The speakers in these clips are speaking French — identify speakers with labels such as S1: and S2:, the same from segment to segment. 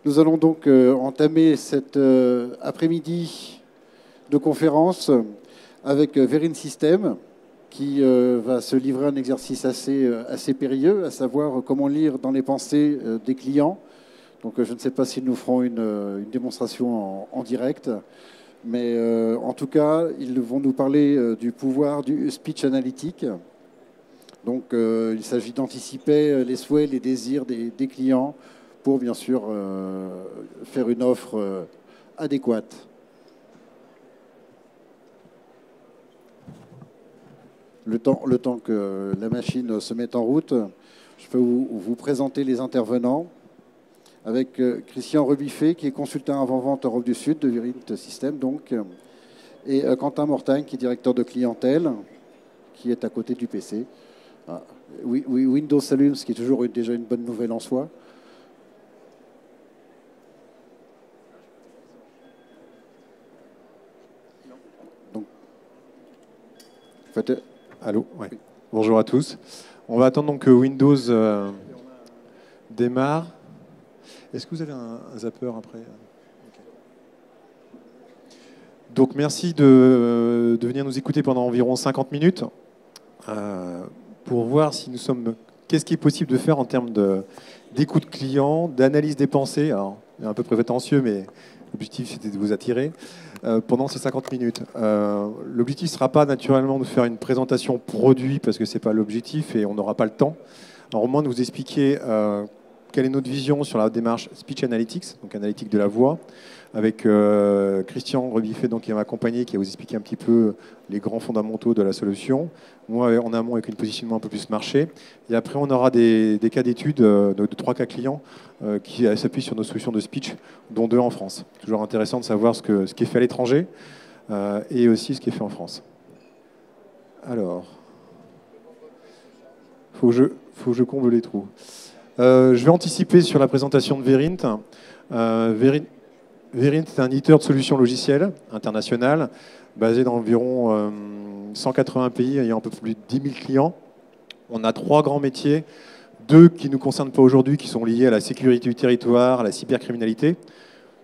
S1: Nous allons donc entamer cet après-midi de conférence avec Verint System, qui va se livrer un exercice assez périlleux, à savoir comment lire dans les pensées des clients. Donc je ne sais pas s'ils nous feront une démonstration en direct, mais en tout cas, ils vont nous parler du pouvoir du speech analytique. Donc il s'agit d'anticiper les souhaits, les désirs des clients pour bien sûr faire une offre adéquate. Le temps que la machine se mette en route, je peux vous présenter les intervenants avec Christian Rebiffet, qui est consultant avant-vente Europe du Sud de Verint System, donc, et Quentin Mortagne, qui est directeur de clientèle, qui est à côté du PC. Ah, Windows s'allume, ce qui est toujours déjà une bonne nouvelle en soi. Donc,
S2: allô, ouais. Oui. Bonjour à tous. On va attendre donc que Windows démarre. Est-ce que vous avez un zapper après? Okay. Donc merci de venir nous écouter pendant environ 50 minutes pour voir si nous sommes. Qu'est-ce qui est possible de faire en termes d'écoute client, d'analyse des pensées. Alors, un peu prétentieux, mais l'objectif c'était de vous attirer pendant ces 50 minutes. L'objectif ne sera pas naturellement de faire une présentation produit parce que ce n'est pas l'objectif et on n'aura pas le temps. Alors, au moins de vous expliquer quelle est notre vision sur la démarche Speech Analytics, donc analytique de la voix, avec Christian Rebiffet, donc, qui va m'accompagner, qui va vous expliquer un petit peu les grands fondamentaux de la solution. Moi, en amont, avec une positionnement un peu plus marché. Et après, on aura des cas d'études de 3 cas clients qui s'appuient sur nos solutions de speech, dont 2 en France. Toujours intéressant de savoir ce qui est fait à l'étranger et aussi ce qui est fait en France. Alors, faut que je comble les trous. Je vais anticiper sur la présentation de Verint. Verint est un éditeur de solutions logicielles international, basé dans environ 180 pays, ayant un peu plus de 10 000 clients. On a 3 grands métiers, 2 qui ne nous concernent pas aujourd'hui, qui sont liés à la sécurité du territoire, à la cybercriminalité.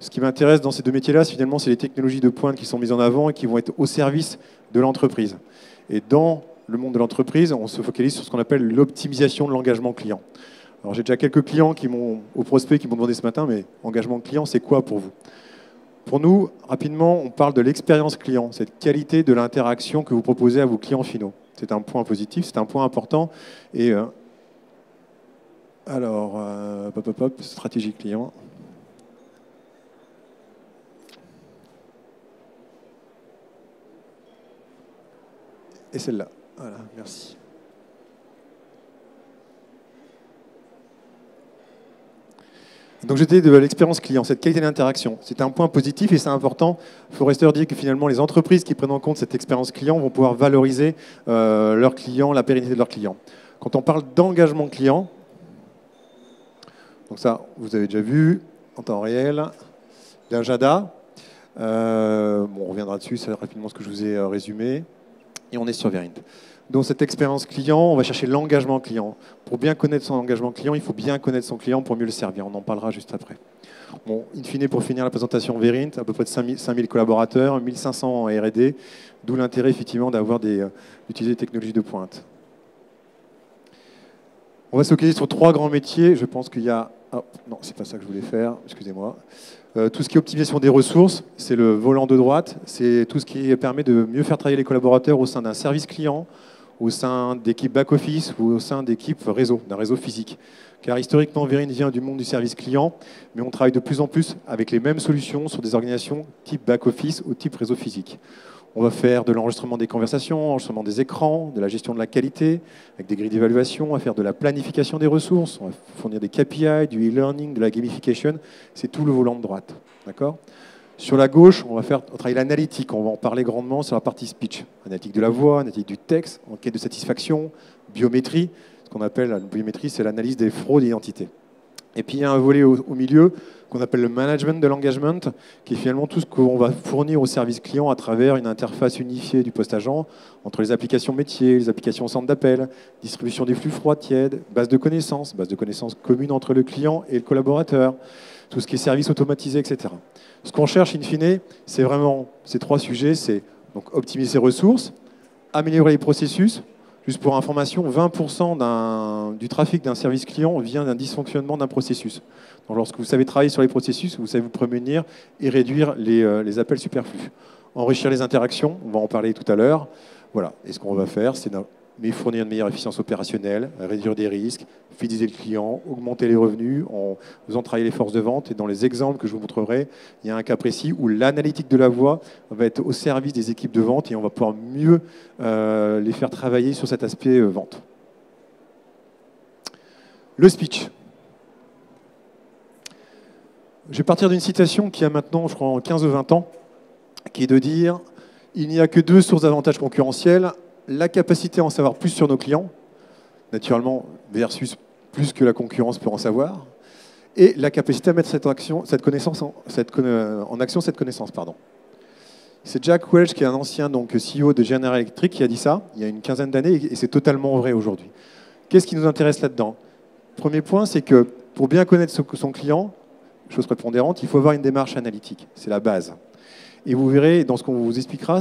S2: Ce qui m'intéresse dans ces 2 métiers-là, finalement, c'est les technologies de pointe qui sont mises en avant et qui vont être au service de l'entreprise. Et dans le monde de l'entreprise, on se focalise sur ce qu'on appelle l'optimisation de l'engagement client. Alors j'ai déjà quelques clients aux prospects qui m'ont demandé ce matin, mais engagement client, c'est quoi pour vous? Pour nous, rapidement, on parle de l'expérience client, cette qualité de l'interaction que vous proposez à vos clients finaux. C'est un point positif, c'est un point important. Et alors, stratégie client. Et celle-là. Voilà, merci. Donc j'étais de l'expérience client, cette qualité d'interaction. C'est un point positif et c'est important. Forrester dit que finalement les entreprises qui prennent en compte cette expérience client vont pouvoir valoriser leurs clients, la pérennité de leurs clients. Quand on parle d'engagement client, donc ça vous avez déjà vu en temps réel, l'agenda. On reviendra dessus, c'est rapidement ce que je vous ai résumé. Et on est sur Verint. Dans cette expérience client, on va chercher l'engagement client. Pour bien connaître son engagement client, il faut bien connaître son client pour mieux le servir. On en parlera juste après. Bon, in fine, pour finir la présentation Verint, à peu près de 5000 collaborateurs, 1500 en R&D, d'où l'intérêt effectivement d'utiliser des technologies de pointe. On va se focaliser sur 3 grands métiers. Je pense qu'il y a... Oh, non, c'est pas ça que je voulais faire, excusez-moi. Tout ce qui est optimisation des ressources, c'est le volant de droite. C'est tout ce qui permet de mieux faire travailler les collaborateurs au sein d'un service client, au sein d'équipes back-office ou au sein d'équipes réseau, d'un réseau physique. Car historiquement, Verint vient du monde du service client, mais on travaille de plus en plus avec les mêmes solutions sur des organisations type back-office ou type réseau physique. On va faire de l'enregistrement des conversations, l'enregistrement des écrans, de la gestion de la qualité, avec des grilles d'évaluation, on va faire de la planification des ressources, on va fournir des KPI, du e-learning, de la gamification. C'est tout le volant de droite. D'accord ? Sur la gauche, on va travailler l'analytique. On va en parler grandement sur la partie speech. Analytique de la voix, analytique du texte, enquête de satisfaction, biométrie. Ce qu'on appelle la biométrie, c'est l'analyse des fraudes d'identité. Et puis il y a un volet au milieu qu'on appelle le management de l'engagement, qui est finalement tout ce qu'on va fournir au service client à travers une interface unifiée du poste agent entre les applications métiers, les applications centre d'appel, distribution des flux froids, tièdes, base de connaissances communes entre le client et le collaborateur, tout ce qui est service automatisé, etc. Ce qu'on cherche, in fine, c'est vraiment ces 3 sujets, c'est donc optimiser ses ressources, améliorer les processus. Juste pour information, 20% du trafic d'un service client vient d'un dysfonctionnement d'un processus. Donc lorsque vous savez travailler sur les processus, vous savez vous prémunir et réduire les appels superflus. Enrichir les interactions, on va en parler tout à l'heure. Voilà. Et ce qu'on va faire, c'est fournir une meilleure efficience opérationnelle, réduire des risques, fidéliser le client, augmenter les revenus en faisant travailler les forces de vente. Et dans les exemples que je vous montrerai, il y a un cas précis où l'analytique de la voix va être au service des équipes de vente et on va pouvoir mieux les faire travailler sur cet aspect vente. Le speech. Je vais partir d'une citation qui a maintenant, je crois, 15 ou 20 ans, qui est de dire « Il n'y a que 2 sources d'avantages concurrentiels, la capacité à en savoir plus sur nos clients, naturellement, versus plus que la concurrence peut en savoir, et la capacité à mettre cette connaissance en action. C'est Jack Welch, qui est un ancien CEO de General Electric, qui a dit ça il y a une quinzaine d'années, et c'est totalement vrai aujourd'hui. Qu'est-ce qui nous intéresse là-dedans? Premier point, c'est que pour bien connaître son client, chose prépondérante, il faut avoir une démarche analytique. C'est la base. Et vous verrez, dans ce qu'on vous expliquera,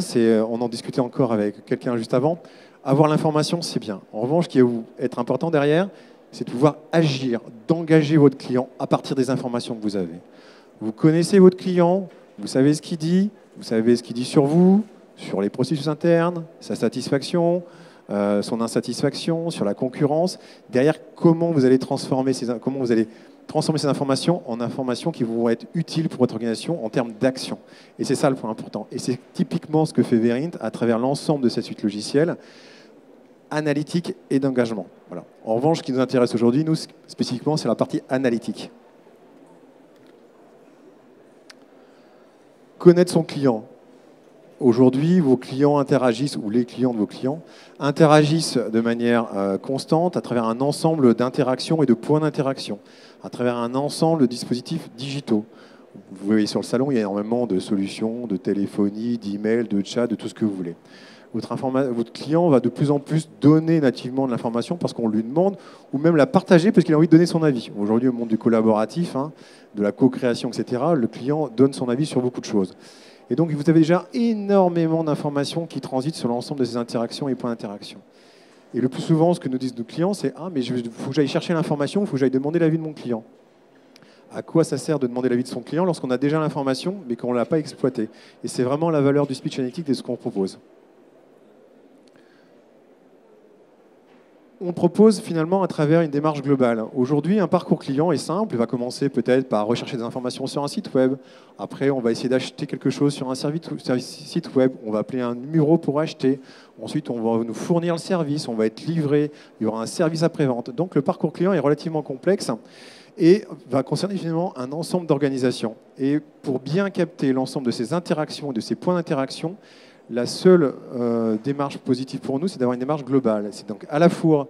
S2: on en discutait encore avec quelqu'un juste avant, avoir l'information, c'est bien. En revanche, ce qui va être important derrière, c'est de pouvoir agir, d'engager votre client à partir des informations que vous avez. Vous connaissez votre client, vous savez ce qu'il dit, vous savez ce qu'il dit sur vous, sur les processus internes, sa satisfaction, son insatisfaction, sur la concurrence. Derrière, comment vous allez transformer ces informations en informations qui vont être utiles pour votre organisation en termes d'action. Et c'est ça le point important. Et c'est typiquement ce que fait Verint à travers l'ensemble de cette suite logicielle, analytique et d'engagement. Voilà. En revanche, ce qui nous intéresse aujourd'hui, nous, spécifiquement, c'est la partie analytique. Connaître son client. Aujourd'hui, vos clients interagissent, ou les clients de vos clients, interagissent de manière constante à travers un ensemble d'interactions et de points d'interaction, à travers un ensemble de dispositifs digitaux. Vous voyez sur le salon, il y a énormément de solutions, de téléphonie, d'email, de chat, de tout ce que vous voulez. Votre client va de plus en plus donner nativement de l'information parce qu'on lui demande, ou même la partager parce qu'il a envie de donner son avis. Aujourd'hui, au monde du collaboratif, de la co-création, etc., le client donne son avis sur beaucoup de choses. Et donc, vous avez déjà énormément d'informations qui transitent sur l'ensemble de ces interactions et points d'interaction. Et le plus souvent, ce que nous disent nos clients, c'est « Ah, mais il faut que j'aille chercher l'information, il faut que j'aille demander l'avis de mon client. » À quoi ça sert de demander l'avis de son client lorsqu'on a déjà l'information, mais qu'on ne l'a pas exploitée? Et c'est vraiment la valeur du speech analytique de ce qu'on propose. On propose finalement à travers une démarche globale. Aujourd'hui, un parcours client est simple. Il va commencer peut-être par rechercher des informations sur un site web. Après, on va essayer d'acheter quelque chose sur un site web. On va appeler un numéro pour acheter. Ensuite, on va nous fournir le service. On va être livré. Il y aura un service après-vente. Donc, le parcours client est relativement complexe et va concerner finalement un ensemble d'organisations. Et pour bien capter l'ensemble de ces interactions et de ces points d'interaction, la seule démarche positive pour nous, c'est d'avoir une démarche globale. C'est donc à la fois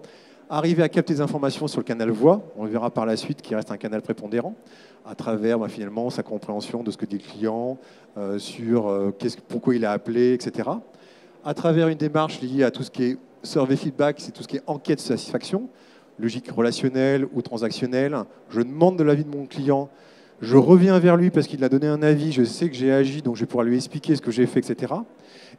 S2: arriver à capter des informations sur le canal voix, on le verra par la suite, qui reste un canal prépondérant, à travers finalement sa compréhension de ce que dit le client, sur pourquoi il a appelé, etc. À travers une démarche liée à tout ce qui est survey feedback, c'est tout ce qui est enquête de satisfaction, logique relationnelle ou transactionnelle. Je demande de l'avis de mon client. Je reviens vers lui parce qu'il a donné un avis, je sais que j'ai agi, donc je vais pouvoir lui expliquer ce que j'ai fait, etc.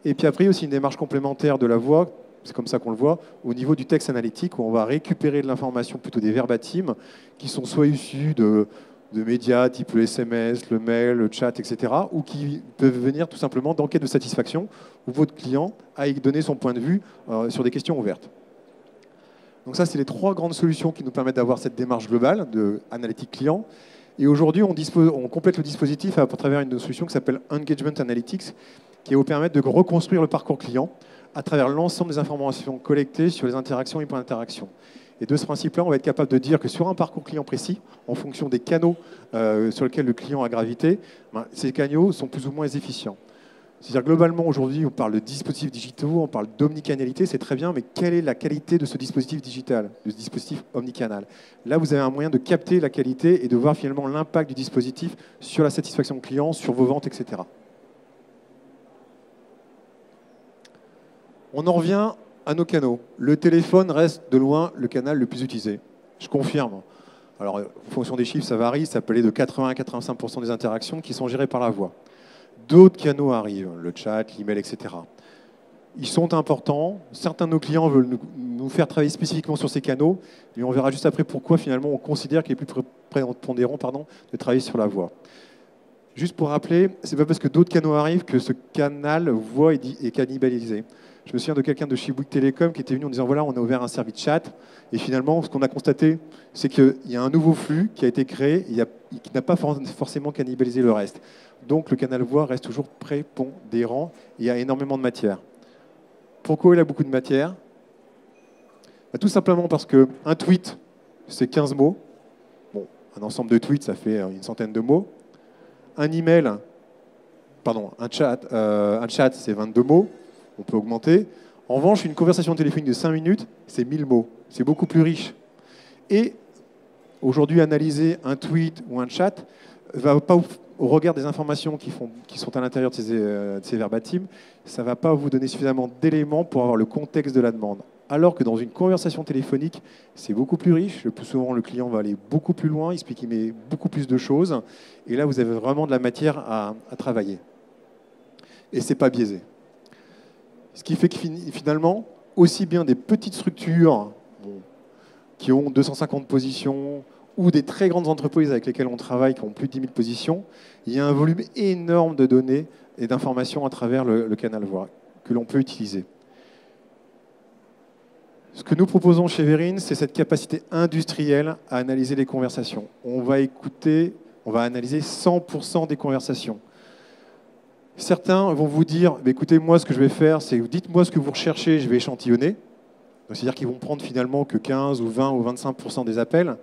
S2: Et puis après, il y a aussi une démarche complémentaire de la voix, c'est comme ça qu'on le voit, au niveau du texte analytique, où on va récupérer de l'information, plutôt des verbatims, qui sont soit issus de médias type le SMS, le mail, le chat, etc., ou qui peuvent venir tout simplement d'enquêtes de satisfaction, où votre client a donné son point de vue sur des questions ouvertes. Donc ça, c'est les 3 grandes solutions qui nous permettent d'avoir cette démarche globale de analytique client. Et aujourd'hui, on complète le dispositif à travers une solution qui s'appelle Engagement Analytics, qui va vous permettre de reconstruire le parcours client à travers l'ensemble des informations collectées sur les interactions et points d'interaction. Et de ce principe-là, on va être capable de dire que sur un parcours client précis, en fonction des canaux sur lesquels le client a gravité, ces canaux sont plus ou moins efficients. C'est-à-dire globalement, aujourd'hui, on parle de dispositifs digitaux, on parle d'omnicanalité, c'est très bien, mais quelle est la qualité de ce dispositif digital, de ce dispositif omnicanal? Là, vous avez un moyen de capter la qualité et de voir finalement l'impact du dispositif sur la satisfaction client, sur vos ventes, etc. On en revient à nos canaux. Le téléphone reste de loin le canal le plus utilisé. Je confirme. Alors, en fonction des chiffres, ça varie. Ça peut aller de 80 à 85% des interactions qui sont gérées par la voix. D'autres canaux arrivent, le chat, l'email, etc. Ils sont importants. Certains de nos clients veulent nous faire travailler spécifiquement sur ces canaux, mais on verra juste après pourquoi finalement on considère qu'il est plus prépondérant de travailler sur la voix. Juste pour rappeler, ce n'est pas parce que d'autres canaux arrivent que ce canal voix est cannibalisé. Je me souviens de quelqu'un de chez Bouygues Télécom qui était venu en disant voilà, on a ouvert un service chat. Et finalement, ce qu'on a constaté, c'est qu'il y a un nouveau flux qui a été créé et qui n'a pas forcément cannibalisé le reste. Donc le canal voix reste toujours prépondérant. Il y a énormément de matière. Pourquoi il a beaucoup de matière? Tout simplement parce qu'un tweet, c'est 15 mots. Bon, un ensemble de tweets, ça fait une centaine de mots. Un email, pardon, un chat c'est 22 mots. On peut augmenter. En revanche, une conversation téléphonique de 5 minutes, c'est 1000 mots. C'est beaucoup plus riche. Et aujourd'hui, analyser un tweet ou un chat ne va pas, au regard des informations qui sont à l'intérieur de ces verbatims, ça ne va pas vous donner suffisamment d'éléments pour avoir le contexte de la demande. Alors que dans une conversation téléphonique, c'est beaucoup plus riche. Le plus souvent, le client va aller beaucoup plus loin, il explique qu'il met beaucoup plus de choses. Et là, vous avez vraiment de la matière à travailler. Et ce n'est pas biaisé. Ce qui fait que finalement, aussi bien des petites structures qui ont 250 positions ou des très grandes entreprises avec lesquelles on travaille qui ont plus de 10 000 positions, il y a un volume énorme de données et d'informations à travers le canal voix que l'on peut utiliser. Ce que nous proposons chez Verint, c'est cette capacité industrielle à analyser les conversations. On va analyser 100% des conversations. Certains vont vous dire, écoutez, moi, ce que je vais faire, c'est dites-moi ce que vous recherchez, je vais échantillonner. C'est-à-dire qu'ils vont prendre finalement que 15 ou 20 ou 25% des appels.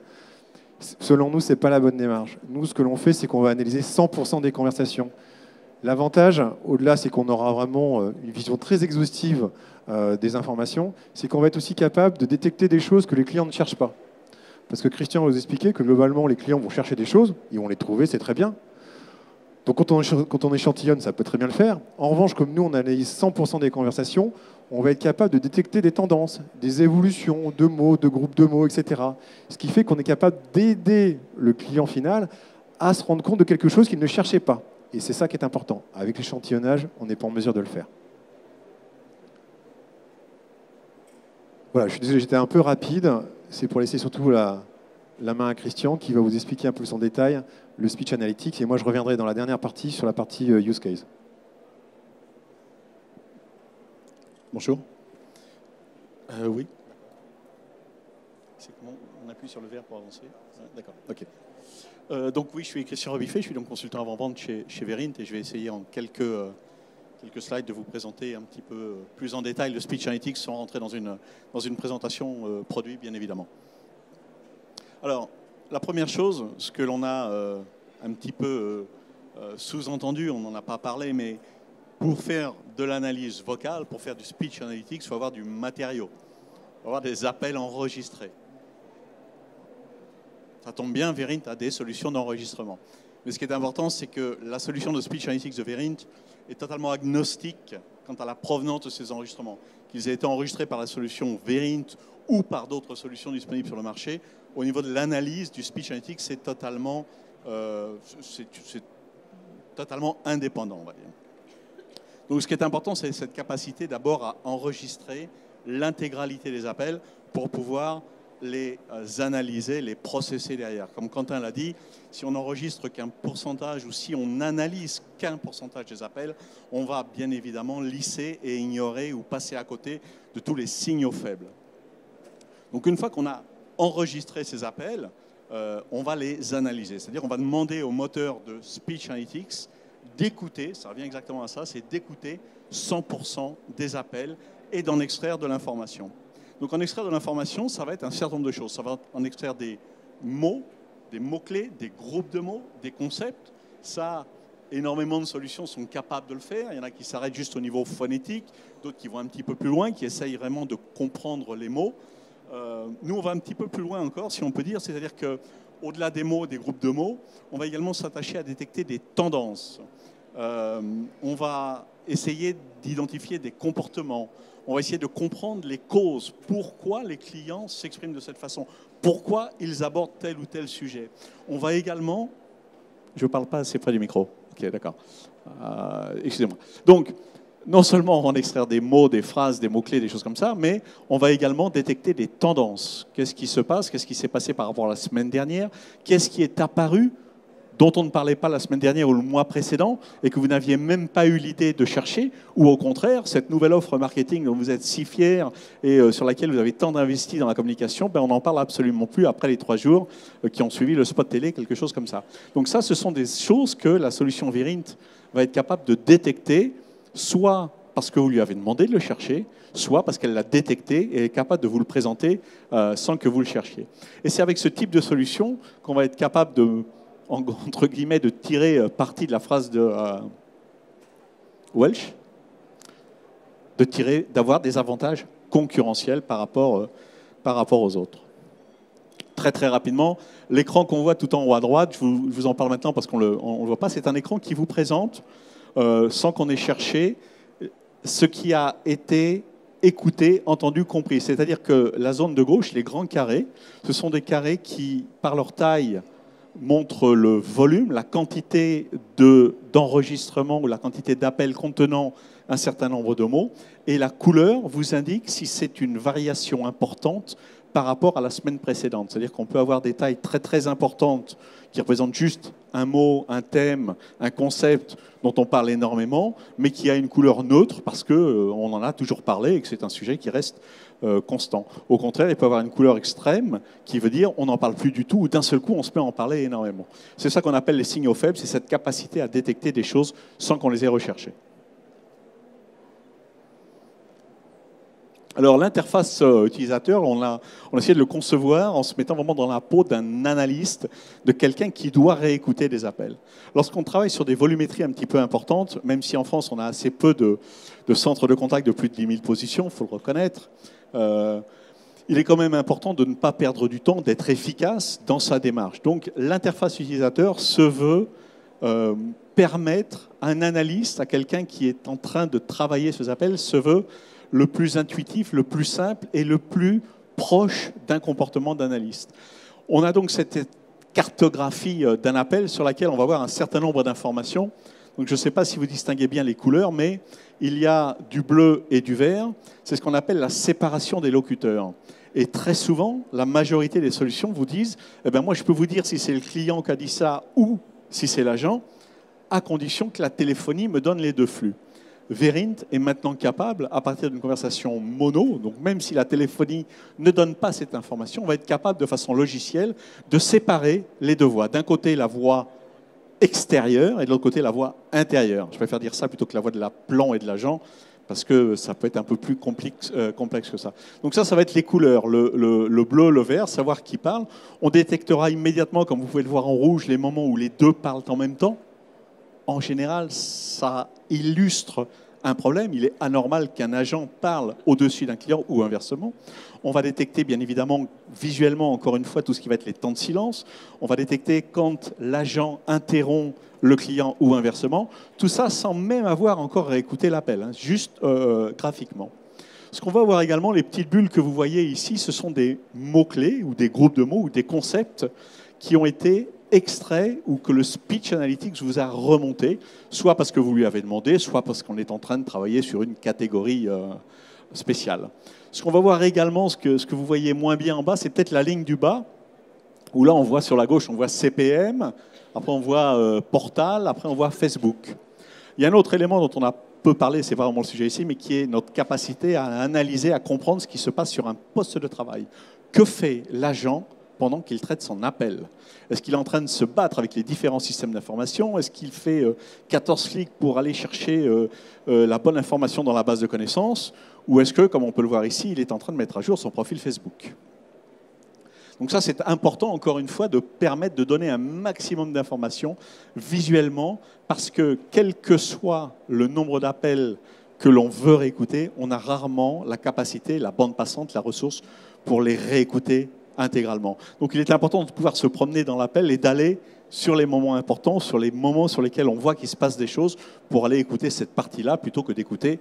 S2: Selon nous, ce n'est pas la bonne démarche. Nous, ce que l'on fait, c'est qu'on va analyser 100% des conversations. L'avantage, au-delà, c'est qu'on aura vraiment une vision très exhaustive des informations, c'est qu'on va être aussi capable de détecter des choses que les clients ne cherchent pas. Parce que Christian va vous expliquer que globalement, les clients vont chercher des choses, ils vont les trouver, c'est très bien. Donc quand on échantillonne, ça peut très bien le faire. En revanche, comme nous, on analyse 100% des conversations, on va être capable de détecter des tendances, des évolutions de mots, de groupes de mots, etc. Ce qui fait qu'on est capable d'aider le client final à se rendre compte de quelque chose qu'il ne cherchait pas. Et c'est ça qui est important. Avec l'échantillonnage, on n'est pas en mesure de le faire. Voilà, je suis désolé, j'étais un peu rapide. C'est pour laisser surtout la main à Christian qui va vous expliquer un peu plus en détail le speech analytics. Et moi, je reviendrai dans la dernière partie sur la partie use case.
S3: Bonjour. Oui. C'est comment on appuie sur le vert pour avancer? D'accord. Ok. Donc oui, je suis Christian Robiffet, je suis donc consultant avant-vente chez Verint et je vais essayer en quelques slides de vous présenter un petit peu plus en détail le speech analytics sans rentrer dans une présentation produit, bien évidemment. Alors, la première chose, ce que l'on a un petit peu sous-entendu, on n'en a pas parlé, mais pour faire de l'analyse vocale, pour faire du speech analytics, il faut avoir du matériau. Il faut avoir des appels enregistrés. Ça tombe bien, Verint a des solutions d'enregistrement. Mais ce qui est important, c'est que la solution de speech analytics de Verint est totalement agnostique quant à la provenance de ces enregistrements. Qu'ils aient été enregistrés par la solution Verint ou par d'autres solutions disponibles sur le marché, au niveau de l'analyse du speech analytics, c'est totalement indépendant, on va dire. Donc ce qui est important, c'est cette capacité d'abord à enregistrer l'intégralité des appels pour pouvoir les analyser, les processer derrière. Comme Quentin l'a dit, si on n'enregistre qu'un pourcentage ou si on n'analyse qu'un pourcentage des appels, on va bien évidemment lisser et ignorer ou passer à côté de tous les signaux faibles. Donc une fois qu'on a enregistré ces appels, on va les analyser. C'est-à-dire on va demander au moteur de Speech Analytics d'écouter, ça revient exactement à ça, c'est d'écouter 100% des appels et d'en extraire de l'information. Donc en extraire de l'information, ça va être un certain nombre de choses. Ça va en extraire des mots, des mots-clés, des groupes de mots, des concepts. Ça, énormément de solutions sont capables de le faire. Il y en a qui s'arrêtent juste au niveau phonétique, d'autres qui vont un petit peu plus loin, qui essayent vraiment de comprendre les mots. Nous, on va un petit peu plus loin encore, si on peut dire, c'est-à-dire qu'au-delà des mots, des groupes de mots, on va également s'attacher à détecter des tendances. On va essayer d'identifier des comportements. On va essayer de comprendre les causes. Pourquoi les clients s'expriment de cette façon? Pourquoi ils abordent tel ou tel sujet? On va également... Je ne parle pas assez près du micro. Ok, d'accord. Excusez-moi. Donc, non seulement on va en extraire des mots, des phrases, des mots-clés, des choses comme ça, mais on va également détecter des tendances. Qu'est-ce qui se passe? Qu'est-ce qui s'est passé par rapport à la semaine dernière? Qu'est-ce qui est apparu dont on ne parlait pas la semaine dernière ou le mois précédent et que vous n'aviez même pas eu l'idée de chercher? Ou au contraire, cette nouvelle offre marketing dont vous êtes si fiers et sur laquelle vous avez tant investi dans la communication, ben on n'en parle absolument plus après les 3 jours qui ont suivi le spot télé, quelque chose comme ça. Donc ça, ce sont des choses que la solution Verint va être capable de détecter, soit parce que vous lui avez demandé de le chercher, soit parce qu'elle l'a détecté et est capable de vous le présenter sans que vous le cherchiez. Et c'est avec ce type de solution qu'on va être capable de, entre guillemets, de tirer parti de la phrase de Welch, d'avoir des avantages concurrentiels par rapport aux autres. Très très rapidement, l'écran qu'on voit tout en haut à droite, je vous en parle maintenant parce qu'on ne le voit pas, c'est un écran qui vous présente, sans qu'on ait cherché, ce qui a été écouté, entendu, compris. C'est-à-dire que la zone de gauche, les grands carrés, ce sont des carrés qui, par leur taille, montrent le volume, la quantité d'enregistrement ou la quantité d'appels contenant un certain nombre de mots. Et la couleur vous indique si c'est une variation importante par rapport à la semaine précédente. C'est-à-dire qu'on peut avoir des tailles très très importantes qui représentent juste un mot, un thème, un concept dont on parle énormément, mais qui a une couleur neutre parce qu'on en a toujours parlé et que c'est un sujet qui reste constant. Au contraire, il peut avoir une couleur extrême qui veut dire on n'en parle plus du tout ou d'un seul coup on se met à en parler énormément. C'est ça qu'on appelle les signaux faibles, c'est cette capacité à détecter des choses sans qu'on les ait recherchées. Alors l'interface utilisateur, on a essayé de le concevoir en se mettant vraiment dans la peau d'un analyste, de quelqu'un qui doit réécouter des appels. Lorsqu'on travaille sur des volumétries un petit peu importantes, même si en France on a assez peu de centres de contact de plus de 10 000 positions, il faut le reconnaître, il est quand même important de ne pas perdre du temps, d'être efficace dans sa démarche. Donc l'interface utilisateur se veut permettre à un analyste, à quelqu'un qui est en train de travailler ces appels, se veut le plus intuitif, le plus simple et le plus proche d'un comportement d'analyste. On a donc cette cartographie d'un appel sur laquelle on va avoir un certain nombre d'informations. Donc je ne sais pas si vous distinguez bien les couleurs, mais il y a du bleu et du vert. C'est ce qu'on appelle la séparation des locuteurs. Et très souvent, la majorité des solutions vous disent eh bien, moi, je peux vous dire si c'est le client qui a dit ça ou si c'est l'agent, à condition que la téléphonie me donne les 2 flux. Verint est maintenant capable, à partir d'une conversation mono, donc même si la téléphonie ne donne pas cette information, on va être capable de façon logicielle de séparer les 2 voix. D'un côté, la voix extérieure et de l'autre côté, la voix intérieure. Je préfère dire ça plutôt que la voix de l'appelant et de l'agent, parce que ça peut être un peu plus complexe que ça. Donc ça va être les couleurs, le bleu, le vert, savoir qui parle. On détectera immédiatement, comme vous pouvez le voir en rouge, les moments où les 2 parlent en même temps. En général, ça illustre un problème. Il est anormal qu'un agent parle au-dessus d'un client ou inversement. On va détecter, bien évidemment, visuellement, encore une fois, tout ce qui va être les temps de silence. On va détecter quand l'agent interrompt le client ou inversement. Tout ça sans même avoir encore réécouté l'appel, juste graphiquement. Ce qu'on va voir également, les petites bulles que vous voyez ici, ce sont des mots-clés ou des groupes de mots ou des concepts qui ont été extraits ou que le Speech Analytics vous a remonté, soit parce que vous lui avez demandé, soit parce qu'on est en train de travailler sur une catégorie spéciale. Ce qu'on va voir également, ce que vous voyez moins bien en bas, c'est peut-être la ligne du bas, où là on voit sur la gauche, on voit CPM, après on voit Portal, après on voit Facebook. Il y a un autre élément dont on a peu parlé, c'est pas vraiment le sujet ici, mais qui est notre capacité à analyser, à comprendre ce qui se passe sur un poste de travail. Que fait l'agent pendant qu'il traite son appel? Est-ce qu'il est en train de se battre avec les différents systèmes d'information? Est-ce qu'il fait 14 clics pour aller chercher la bonne information dans la base de connaissances? Ou est-ce que, comme on peut le voir ici, il est en train de mettre à jour son profil Facebook? Donc ça, c'est important, encore une fois, de permettre de donner un maximum d'informations visuellement, parce que quel que soit le nombre d'appels que l'on veut réécouter, on a rarement la capacité, la bande passante, la ressource pour les réécouter intégralement. Donc il est important de pouvoir se promener dans l'appel et d'aller sur les moments importants, sur les moments sur lesquels on voit qu'il se passe des choses, pour aller écouter cette partie-là, plutôt que d'écouter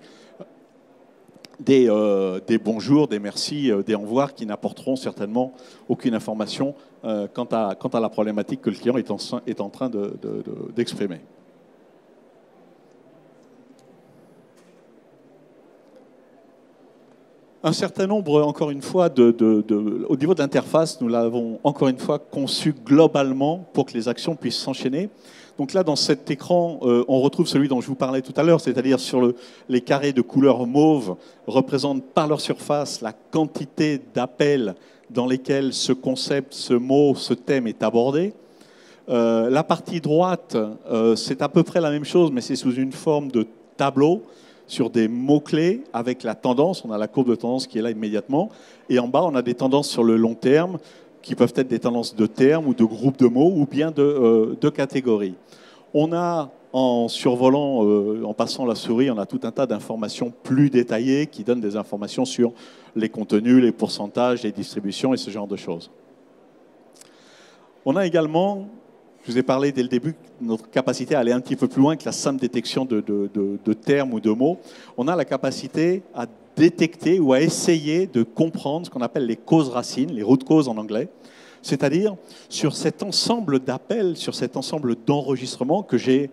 S3: des bonjours, des merci, des au revoir qui n'apporteront certainement aucune information quant à la problématique que le client est en train d'exprimer. Un certain nombre, encore une fois, au niveau de l'interface, nous l'avons encore une fois conçu globalement pour que les actions puissent s'enchaîner. Donc là, dans cet écran, on retrouve celui dont je vous parlais tout à l'heure, c'est-à-dire sur les carrés de couleur mauve représentent par leur surface la quantité d'appels dans lesquels ce concept, ce mot, ce thème est abordé. La partie droite, c'est à peu près la même chose, mais c'est sous une forme de tableau sur des mots-clés avec la tendance. On a la courbe de tendance qui est là immédiatement. Et en bas, on a des tendances sur le long terme, qui peuvent être des tendances de termes ou de groupes de mots ou bien de catégories. On a, en survolant, en passant la souris, on a tout un tas d'informations plus détaillées qui donnent des informations sur les contenus, les pourcentages, les distributions et ce genre de choses. On a également, je vous ai parlé dès le début, notre capacité à aller un petit peu plus loin que la simple détection de termes ou de mots. On a la capacité à détecter ou à essayer de comprendre ce qu'on appelle les causes racines, les root causes en anglais, c'est-à-dire sur cet ensemble d'appels, sur cet ensemble d'enregistrements que j'ai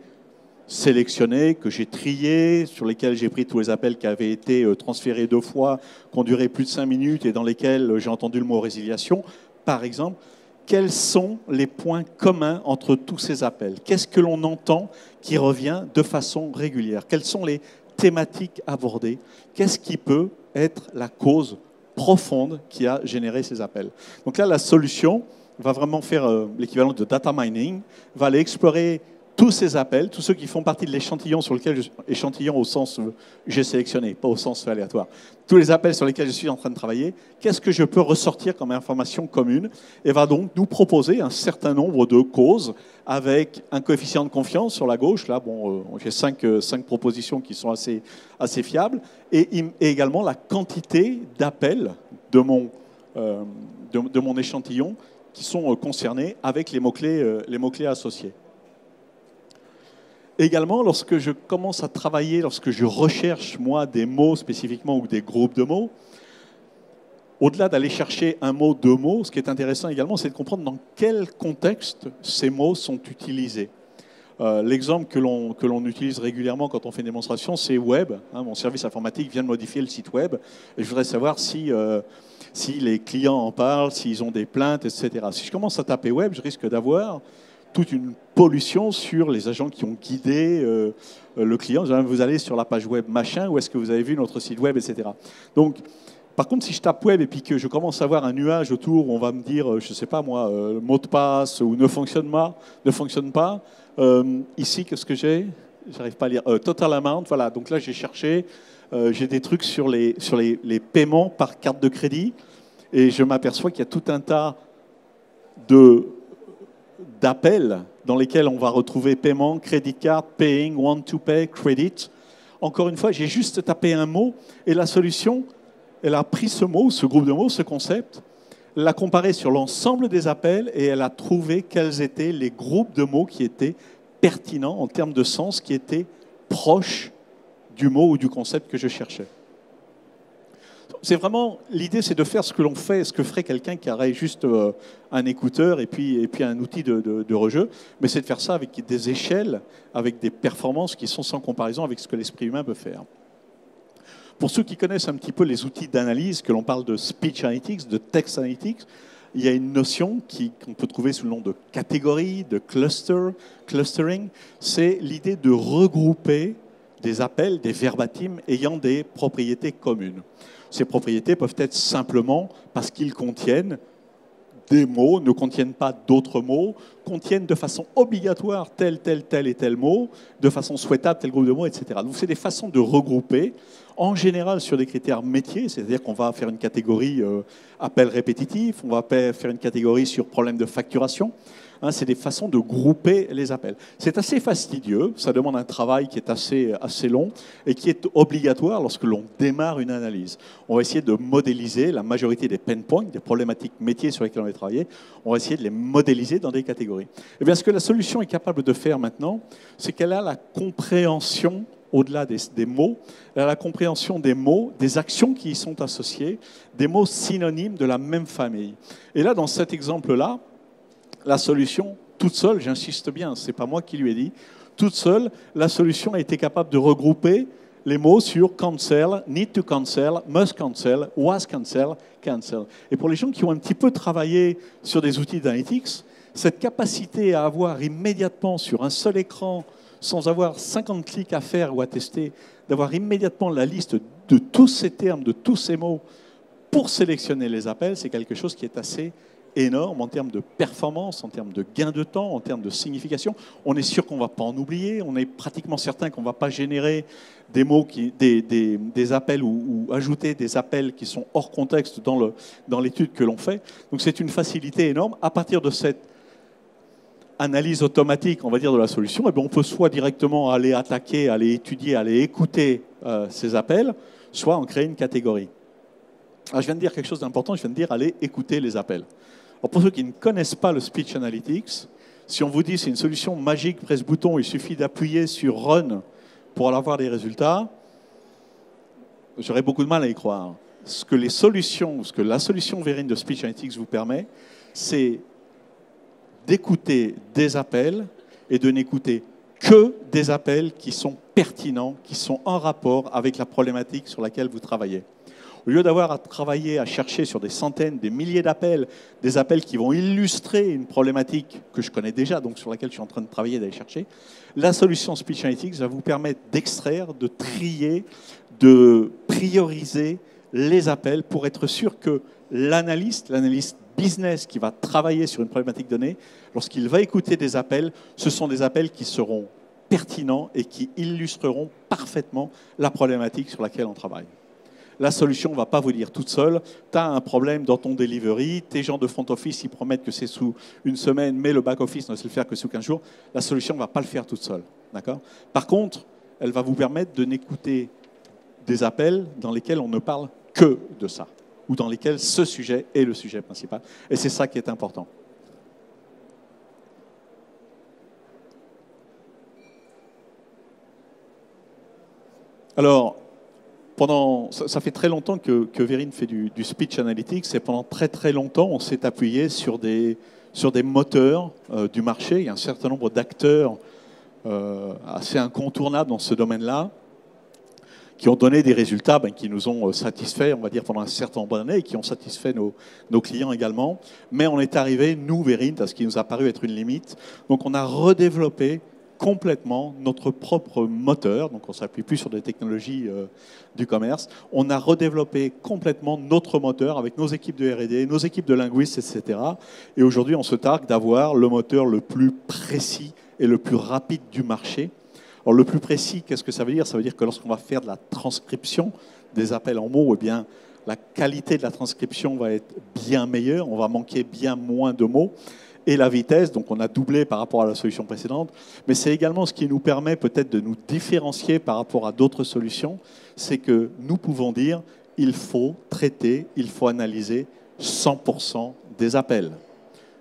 S3: sélectionnés, que j'ai triés, sur lesquels j'ai pris tous les appels qui avaient été transférés 2 fois, qui ont duré plus de 5 minutes et dans lesquels j'ai entendu le mot résiliation, par exemple. Quels sont les points communs entre tous ces appels? Qu'est-ce que l'on entend qui revient de façon régulière? Quelles sont les thématiques abordées? Qu'est-ce qui peut être la cause profonde qui a généré ces appels? Donc là, la solution va vraiment faire l'équivalent de data mining, va aller explorer tous ces appels, tous ceux qui font partie de l'échantillon sur lequel échantillon au sens j'ai sélectionné, pas au sens aléatoire, tous les appels sur lesquels je suis en train de travailler, qu'est-ce que je peux ressortir comme information commune, et va donc nous proposer un certain nombre de causes avec un coefficient de confiance sur la gauche. Là, bon, j'ai 5 propositions qui sont assez fiables, et également la quantité d'appels de mon échantillon qui sont concernés avec les mots-clés associés. Également, lorsque je commence à travailler, lorsque je recherche, moi, des mots spécifiquement ou des groupes de mots, au-delà d'aller chercher un mot, 2 mots, ce qui est intéressant également, c'est de comprendre dans quel contexte ces mots sont utilisés. L'exemple que l'on utilise régulièrement quand on fait une démonstration, c'est web. Mon service informatique vient de modifier le site web et je voudrais savoir si les clients en parlent, s'ils ont des plaintes, etc. Si je commence à taper web, je risque d'avoir toute une pollution sur les agents qui ont guidé le client. Vous allez sur la page web machin, où est-ce que vous avez vu notre site web, etc. Donc, par contre, si je tape web et puis que je commence à avoir un nuage autour où on va me dire, je ne sais pas moi, mot de passe ou ne fonctionne pas, ici, qu'est-ce que j'ai? J'arrive pas à lire. Total amount, voilà. Donc là, j'ai cherché, j'ai des trucs sur les paiements par carte de crédit et je m'aperçois qu'il y a tout un tas d'appels dans lesquels on va retrouver paiement, credit card, paying, want to pay, credit. Encore une fois, j'ai juste tapé un mot et la solution, elle a pris ce mot, ce groupe de mots, ce concept, l'a comparé sur l'ensemble des appels et elle a trouvé quels étaient les groupes de mots qui étaient pertinents en termes de sens, qui étaient proches du mot ou du concept que je cherchais. C'est vraiment, l'idée, c'est de faire ce que l'on fait, ce que ferait quelqu'un qui aurait juste un écouteur et puis un outil de rejeu, mais c'est de faire ça avec des échelles, avec des performances qui sont sans comparaison avec ce que l'esprit humain peut faire. Pour ceux qui connaissent un petit peu les outils d'analyse, que l'on parle de speech analytics, de text analytics, il y a une notion qu'on peut trouver sous le nom de catégorie, de clustering. C'est l'idée de regrouper des appels, des verbatims ayant des propriétés communes. Ces propriétés peuvent être simplement parce qu'ils contiennent des mots, ne contiennent pas d'autres mots, contiennent de façon obligatoire tel et tel mot, de façon souhaitable tel groupe de mots, etc. Donc c'est des façons de regrouper en général sur des critères métiers, c'est-à-dire qu'on va faire une catégorie appel répétitif, on va faire une catégorie sur problème de facturation. Hein, c'est des façons de grouper les appels. C'est assez fastidieux, ça demande un travail qui est assez long et qui est obligatoire lorsque l'on démarre une analyse. On va essayer de modéliser la majorité des pain points, des problématiques métiers sur lesquelles on va travailler, on va essayer de les modéliser dans des catégories. Et bien, ce que la solution est capable de faire maintenant, c'est qu'elle a la compréhension, au-delà des mots, elle a la compréhension des mots, des actions qui y sont associées, des mots synonymes de la même famille. Et là, dans cet exemple-là, la solution, toute seule, j'insiste bien, ce n'est pas moi qui lui ai dit, toute seule, la solution a été capable de regrouper les mots sur cancel, need to cancel, must cancel, was cancel, cancel. Et pour les gens qui ont un petit peu travaillé sur des outils d'analytics, cette capacité à avoir immédiatement sur un seul écran, sans avoir 50 clics à faire ou à tester, d'avoir immédiatement la liste de tous ces termes, de tous ces mots, pour sélectionner les appels, c'est quelque chose qui est assez énorme en termes de performance, en termes de gain de temps, en termes de signification. On est sûr qu'on ne va pas en oublier, on est pratiquement certain qu'on ne va pas générer des mots, des appels ou ajouter des appels qui sont hors contexte dans l'étude que l'on fait. Donc c'est une facilité énorme. À partir de cette analyse automatique, on va dire, de la solution, eh bien, on peut soit directement aller attaquer, aller étudier, aller écouter ces appels, soit en créer une catégorie. Alors, je viens de dire quelque chose d'important, je viens de dire aller écouter les appels. Alors, pour ceux qui ne connaissent pas le Speech Analytics, si on vous dit c'est une solution magique, presse-bouton, il suffit d'appuyer sur Run pour avoir des résultats, j'aurais beaucoup de mal à y croire. Ce que la solution Verine de Speech Analytics vous permet, c'est d'écouter des appels et de n'écouter que des appels qui sont pertinents, qui sont en rapport avec la problématique sur laquelle vous travaillez. Au lieu d'avoir à travailler, à chercher sur des centaines, des milliers d'appels, des appels qui vont illustrer une problématique que je connais déjà, donc sur laquelle je suis en train de travailler, d'aller chercher, la solution Speech Analytics va vous permettre d'extraire, de trier, de prioriser les appels pour être sûr que l'analyste business qui va travailler sur une problématique donnée, lorsqu'il va écouter des appels, ce sont des appels qui seront pertinents et qui illustreront parfaitement la problématique sur laquelle on travaille. La solution ne va pas vous dire toute seule, tu as un problème dans ton delivery, tes gens de front office, ils promettent que c'est sous une semaine, mais le back office ne sait le faire que sous 15 jours. La solution ne va pas le faire toute seule. Par contre, elle va vous permettre de n'écouter des appels dans lesquels on ne parle que de ça, ou dans lesquels ce sujet est le sujet principal. Et c'est ça qui est important. Alors, ça fait très longtemps que Verine fait du speech analytics et pendant très très longtemps, on s'est appuyé sur des moteurs du marché. Il y a un certain nombre d'acteurs assez incontournables dans ce domaine-là qui ont donné des résultats qui nous ont satisfaits, on va dire, pendant un certain nombre d'années et qui ont satisfait nos clients également. Mais on est arrivé, nous, Verine, à ce qui nous a paru être une limite. Donc on a redéveloppé complètement notre propre moteur, donc on ne s'appuie plus sur des technologies du commerce, on a redéveloppé complètement notre moteur avec nos équipes de R&D, nos équipes de linguistes, etc. Et aujourd'hui, on se targue d'avoir le moteur le plus précis et le plus rapide du marché. Alors le plus précis, qu'est-ce que ça veut dire? Ça veut dire que lorsqu'on va faire de la transcription des appels en mots, eh bien, la qualité de la transcription va être bien meilleure, on va manquer bien moins de mots. Et la vitesse, donc on a doublé par rapport à la solution précédente, mais c'est également ce qui nous permet peut-être de nous différencier par rapport à d'autres solutions, c'est que nous pouvons dire il faut traiter, il faut analyser 100% des appels.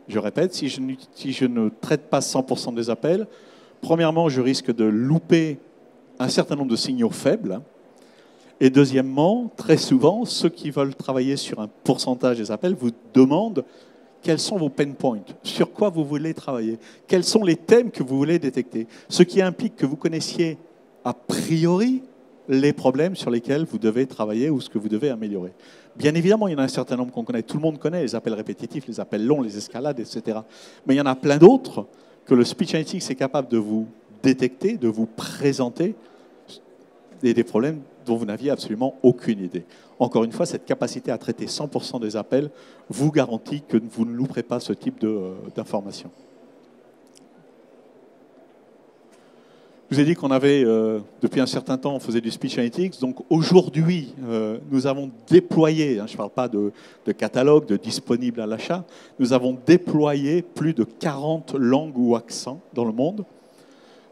S3: Je répète, si je ne traite pas 100% des appels, premièrement, je risque de louper un certain nombre de signaux faibles, et deuxièmement, très souvent, ceux qui veulent travailler sur un pourcentage des appels vous demandent quels sont vos pain points, sur quoi vous voulez travailler, quels sont les thèmes que vous voulez détecter, ce qui implique que vous connaissiez a priori les problèmes sur lesquels vous devez travailler ou ce que vous devez améliorer. Bien évidemment, il y en a un certain nombre qu'on connaît, tout le monde connaît, les appels répétitifs, les appels longs, les escalades, etc. Mais il y en a plein d'autres que le Speech Analytics est capable de vous détecter, de vous présenter, et des problèmes dont vous n'aviez absolument aucune idée. Encore une fois, cette capacité à traiter 100% des appels vous garantit que vous ne louperez pas ce type d'informations. Je vous ai dit qu'on avait, depuis un certain temps, on faisait du speech analytics. Donc aujourd'hui, nous avons déployé, je ne parle pas de catalogue, de disponible à l'achat, nous avons déployé plus de 40 langues ou accents dans le monde.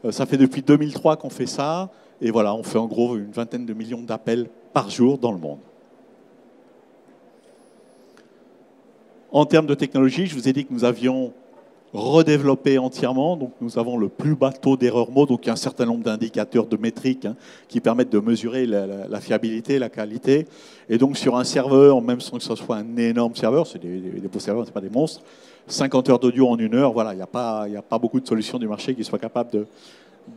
S3: Ça fait depuis 2003 qu'on fait ça. Et voilà, on fait en gros une vingtaine de millions d'appels par jour dans le monde. En termes de technologie, je vous ai dit que nous avions redéveloppé entièrement. Donc nous avons le plus bas taux d'erreur mot, donc il y a un certain nombre d'indicateurs de métriques qui permettent de mesurer la fiabilité, la qualité. Et donc sur un serveur, même sans que ce soit un énorme serveur, c'est des beaux serveurs, ce pas des monstres, 50 heures d'audio en 1 heure, voilà, il n'y a pas beaucoup de solutions du marché qui soient capables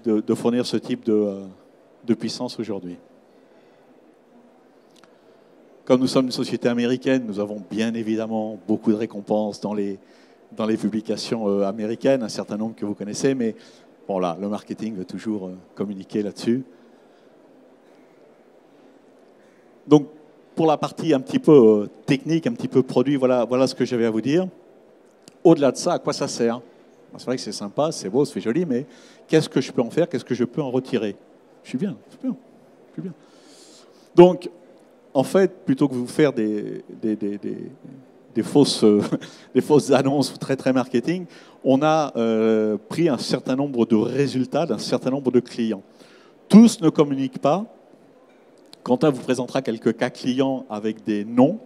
S3: de fournir ce type de puissance aujourd'hui. Comme nous sommes une société américaine, nous avons bien évidemment beaucoup de récompenses dans les publications américaines, un certain nombre que vous connaissez, mais bon là, le marketing veut toujours communiquer là-dessus. Donc, pour la partie un petit peu technique, un petit peu produit, voilà ce que j'avais à vous dire. Au-delà de ça, à quoi ça sert? C'est vrai que c'est sympa, c'est beau, c'est joli, mais qu'est-ce que je peux en faire? Qu'est-ce que je peux en retirer? Je suis bien. Donc, en fait, plutôt que de vous faire des fausses annonces très, très marketing, on a pris un certain nombre de résultats d'un certain nombre de clients. Tous ne communiquent pas. Quentin vous présentera quelques cas clients avec des noms.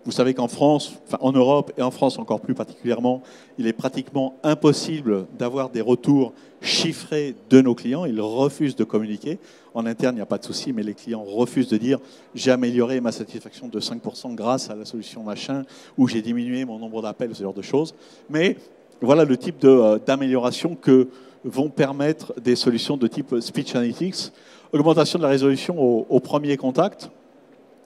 S3: Vous savez qu'en France, enfin en Europe et en France encore plus particulièrement, il est pratiquement impossible d'avoir des retours chiffrés de nos clients. Ils refusent de communiquer. En interne, il n'y a pas de souci, mais les clients refusent de dire « j'ai amélioré ma satisfaction de 5% grâce à la solution machin » ou « j'ai diminué mon nombre d'appels », ce genre de choses. Mais voilà le type d'amélioration que vont permettre des solutions de type Speech Analytics. Augmentation de la résolution au premier contact.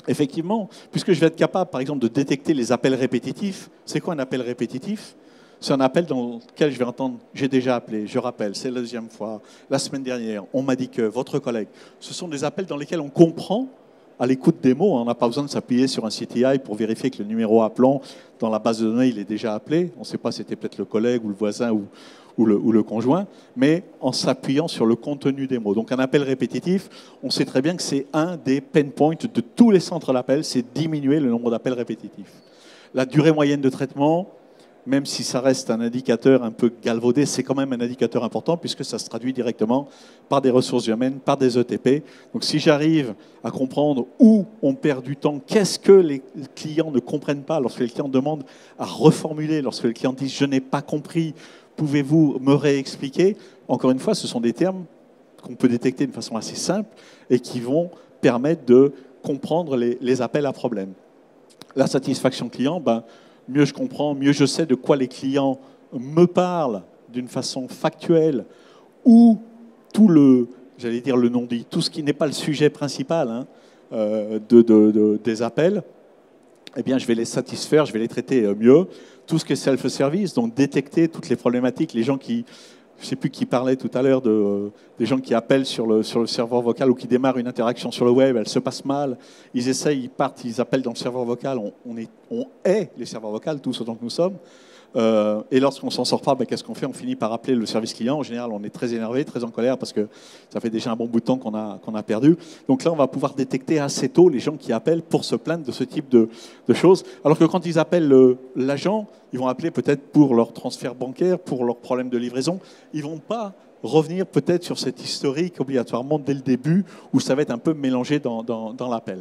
S3: Effectivement, puisque je vais être capable, par exemple, de détecter les appels répétitifs. C'est quoi un appel répétitif? C'est un appel dans lequel je vais entendre « j'ai déjà appelé, je rappelle, c'est la deuxième fois, la semaine dernière, on m'a dit que votre collègue ». Ce sont des appels dans lesquels on comprend, à l'écoute des mots, on n'a pas besoin de s'appuyer sur un CTI pour vérifier que le numéro appelant dans la base de données, il est déjà appelé. On ne sait pas si c'était peut-être le collègue ou le voisin ou le conjoint, mais en s'appuyant sur le contenu des mots. Donc un appel répétitif, on sait très bien que c'est un des pain points de tous les centres d'appel, c'est diminuer le nombre d'appels répétitifs. La durée moyenne de traitement, même si ça reste un indicateur un peu galvaudé, c'est quand même un indicateur important puisque ça se traduit directement par des ressources humaines, par des ETP. Donc si j'arrive à comprendre où on perd du temps, qu'est-ce que les clients ne comprennent pas lorsque les clients demandent à reformuler, lorsque les clients disent « je n'ai pas compris », pouvez-vous me réexpliquer? Encore une fois, ce sont des termes qu'on peut détecter de façon assez simple et qui vont permettre de comprendre les appels à problème. La satisfaction client, mieux je comprends, mieux je sais de quoi les clients me parlent d'une façon factuelle ou tout j'allais dire le non-dit, tout ce qui n'est pas le sujet principal des appels, eh bien, je vais les satisfaire, je vais les traiter mieux. Tout ce qui est self-service, donc détecter toutes les problématiques, les gens qui, je ne sais plus qui parlait tout à l'heure, des gens qui appellent sur le serveur vocal ou qui démarrent une interaction sur le web, elle se passe mal, ils essayent, ils partent, ils appellent dans le serveur vocal, on est les serveurs vocaux, tous autant que nous sommes. Et lorsqu'on s'en sort pas, qu'est-ce qu'on fait? On finit par appeler le service client. En général, on est très énervé, très en colère parce que ça fait déjà un bon bout de temps qu'on a perdu. Donc là, on va pouvoir détecter assez tôt les gens qui appellent pour se plaindre de ce type de choses. Alors que quand ils appellent l'agent, ils vont appeler peut-être pour leur transfert bancaire, pour leur problème de livraison. Ils vont pas revenir peut-être sur cette historique obligatoirement dès le début où ça va être un peu mélangé dans l'appel.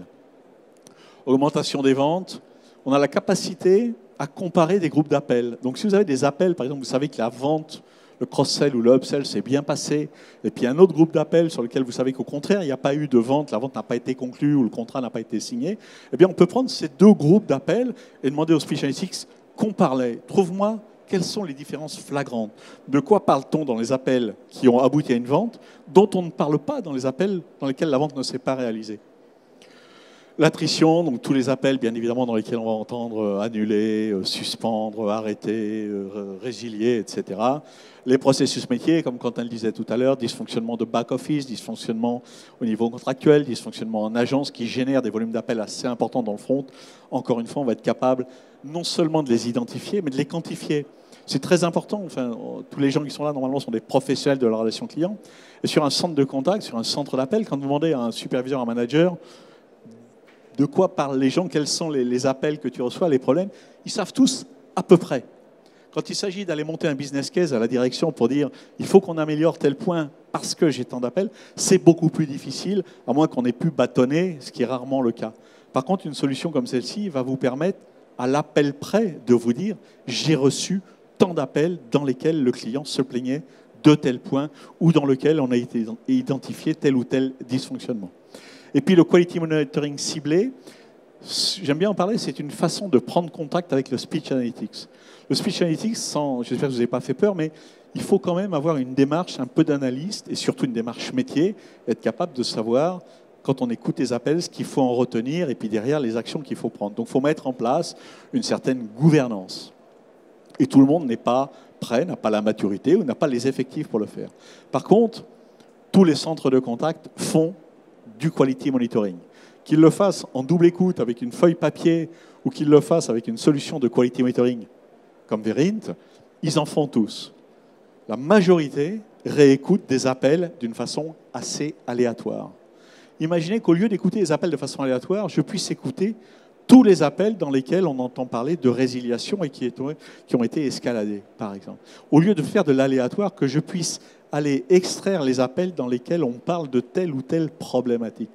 S3: Augmentation des ventes. On a la capacité à comparer des groupes d'appels. Donc si vous avez des appels, par exemple, vous savez que la vente, le cross-sell ou le upsell s'est bien passé, et puis un autre groupe d'appels sur lequel vous savez qu'au contraire, il n'y a pas eu de vente, la vente n'a pas été conclue ou le contrat n'a pas été signé, eh bien on peut prendre ces deux groupes d'appels et demander aux Speech Analytics, compare-les, trouve-moi quelles sont les différences flagrantes. De quoi parle-t-on dans les appels qui ont abouti à une vente, dont on ne parle pas dans les appels dans lesquels la vente ne s'est pas réalisée? L'attrition, donc tous les appels, bien évidemment, dans lesquels on va entendre annuler, suspendre, arrêter, résilier, etc. Les processus métiers, comme Quentin le disait tout à l'heure, dysfonctionnement de back-office, dysfonctionnement au niveau contractuel, dysfonctionnement en agence qui génère des volumes d'appels assez importants dans le front. Encore une fois, on va être capable non seulement de les identifier, mais de les quantifier. C'est très important. Enfin, tous les gens qui sont là, normalement, sont des professionnels de la relation client. Et sur un centre de contact, sur un centre d'appel, quand vous demandez à un superviseur, à un manager, de quoi parlent les gens, quels sont les appels que tu reçois, les problèmes, ils savent tous à peu près. Quand il s'agit d'aller monter un business case à la direction pour dire il faut qu'on améliore tel point parce que j'ai tant d'appels, c'est beaucoup plus difficile, à moins qu'on ait pu bâtonner, ce qui est rarement le cas. Par contre, une solution comme celle-ci va vous permettre, à l'appel près, de vous dire j'ai reçu tant d'appels dans lesquels le client se plaignait de tel point ou dans lequel on a identifié tel ou tel dysfonctionnement. Et puis le quality monitoring ciblé, j'aime bien en parler, c'est une façon de prendre contact avec le speech analytics. Le speech analytics, j'espère que vous n'avez pas fait peur, mais il faut quand même avoir une démarche un peu d'analyste et surtout une démarche métier, être capable de savoir, quand on écoute les appels, ce qu'il faut en retenir et puis derrière les actions qu'il faut prendre. Donc il faut mettre en place une certaine gouvernance. Et tout le monde n'est pas prêt, n'a pas la maturité ou n'a pas les effectifs pour le faire. Par contre, tous les centres de contact font du quality monitoring. Qu'ils le fassent en double écoute avec une feuille papier ou qu'ils le fassent avec une solution de quality monitoring comme Verint, ils en font tous. La majorité réécoute des appels d'une façon assez aléatoire. Imaginez qu'au lieu d'écouter les appels de façon aléatoire, je puisse écouter tous les appels dans lesquels on entend parler de résiliation et qui ont été escaladés, par exemple. Au lieu de faire de l'aléatoire, que je puisse aller extraire les appels dans lesquels on parle de telle ou telle problématique.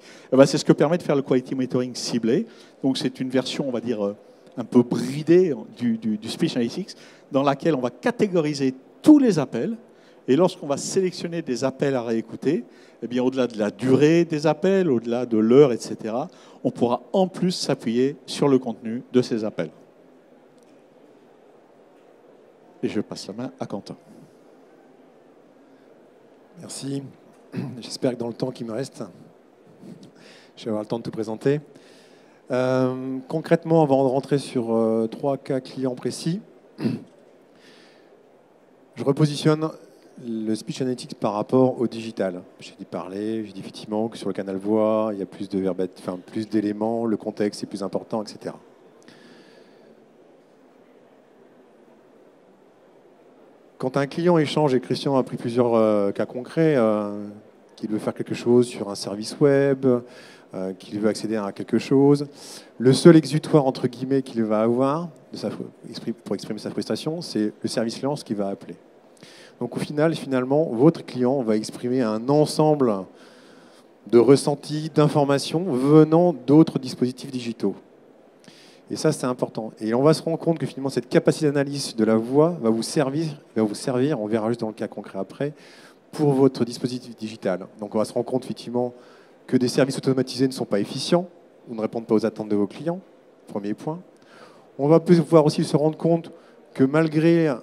S3: C'est ce que permet de faire le quality monitoring ciblé. Donc c'est une version, on va dire, un peu bridée du speech analytics, dans laquelle on va catégoriser tous les appels. Et lorsqu'on va sélectionner des appels à réécouter, eh bien, au-delà de la durée des appels, au-delà de l'heure, etc., on pourra en plus s'appuyer sur le contenu de ces appels. Et je passe la main à Quentin.
S2: Merci. J'espère que dans le temps qui me reste, je vais avoir le temps de tout présenter. Concrètement, avant de rentrer sur 3 cas clients précis, je repositionne le speech analytics par rapport au digital. J'ai dit effectivement que sur le canal voix, il y a plus plus d'éléments, le contexte est plus important, etc. Quand un client échange, et Christian a pris plusieurs cas concrets, qu'il veut faire quelque chose sur un service web, qu'il veut accéder à quelque chose, le seul exutoire entre guillemets qu'il va avoir pour exprimer sa frustration, c'est le service client qui va appeler. Donc au final, finalement, votre client va exprimer un ensemble de ressentis, d'informations venant d'autres dispositifs digitaux. Et ça, c'est important. Et on va se rendre compte que finalement, cette capacité d'analyse de la voix va vous servir, on verra juste dans le cas concret après, pour votre dispositif digital. Donc on va se rendre compte effectivement que des services automatisés ne sont pas efficients ou ne répondent pas aux attentes de vos clients. Premier point. On va pouvoir aussi se rendre compte que malgré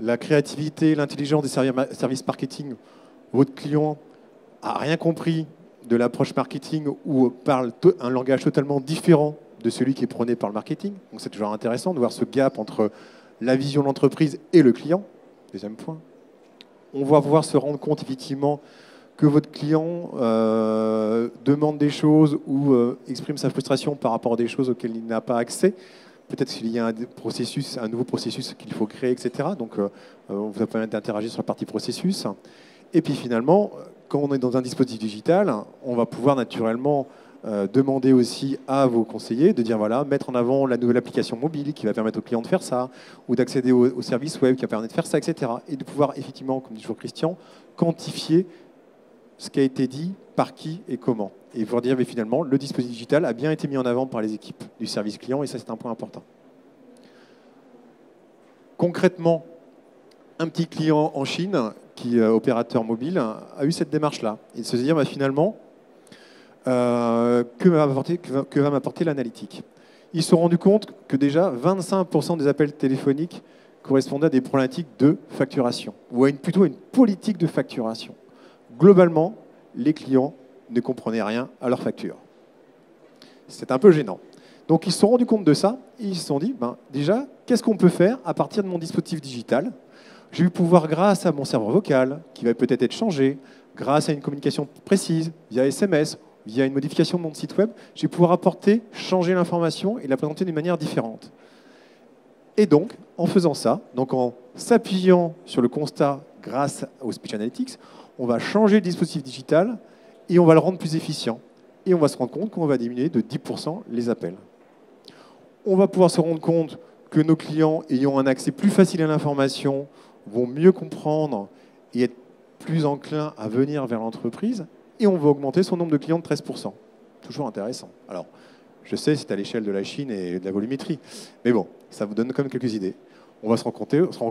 S2: la créativité, l'intelligence des services marketing, votre client n'a rien compris de l'approche marketing ou parle un langage totalement différent de celui qui est prôné par le marketing. Donc c'est toujours intéressant de voir ce gap entre la vision de l'entreprise et le client. Deuxième point. On va pouvoir se rendre compte effectivement que votre client demande des choses ou exprime sa frustration par rapport à des choses auxquelles il n'a pas accès. Peut-être qu'il y a un nouveau processus qu'il faut créer, etc. Donc, on vous a permis d'interagir sur la partie processus. Et puis finalement, quand on est dans un dispositif digital, on va pouvoir naturellement demander aussi à vos conseillers de dire, voilà, mettre en avant la nouvelle application mobile qui va permettre aux clients de faire ça, ou d'accéder au service web qui va permettre de faire ça, etc. Et de pouvoir effectivement, comme dit toujours Christian, quantifier ce qui a été dit, par qui et comment. Et pour dire, mais finalement, le dispositif digital a bien été mis en avant par les équipes du service client, et ça, c'est un point important. Concrètement, un petit client en Chine, qui est opérateur mobile, a eu cette démarche-là. Il se dit, finalement, que va m'apporter l'analytique? Ils se sont rendus compte que déjà, 25% des appels téléphoniques correspondaient à des problématiques de facturation, ou plutôt à une politique de facturation. Globalement, les clients ne comprenaient rien à leur facture. C'est un peu gênant. Donc ils se sont rendus compte de ça, et ils se sont dit, déjà, qu'est-ce qu'on peut faire à partir de mon dispositif digital? Je vais pouvoir, grâce à mon serveur vocal, qui va peut-être être changé, grâce à une communication précise, via SMS, via une modification de mon site web, je vais pouvoir changer l'information et la présenter d'une manière différente. Et donc, en faisant ça, donc en s'appuyant sur le constat grâce au Speech Analytics, on va changer le dispositif digital et on va le rendre plus efficient. Et on va se rendre compte qu'on va diminuer de 10% les appels. On va pouvoir se rendre compte que nos clients ayant un accès plus facile à l'information vont mieux comprendre et être plus enclins à venir vers l'entreprise. Et on va augmenter son nombre de clients de 13%. Toujours intéressant. Alors, je sais, c'est à l'échelle de la Chine et de la volumétrie. Mais bon, ça vous donne quand même quelques idées. On se rend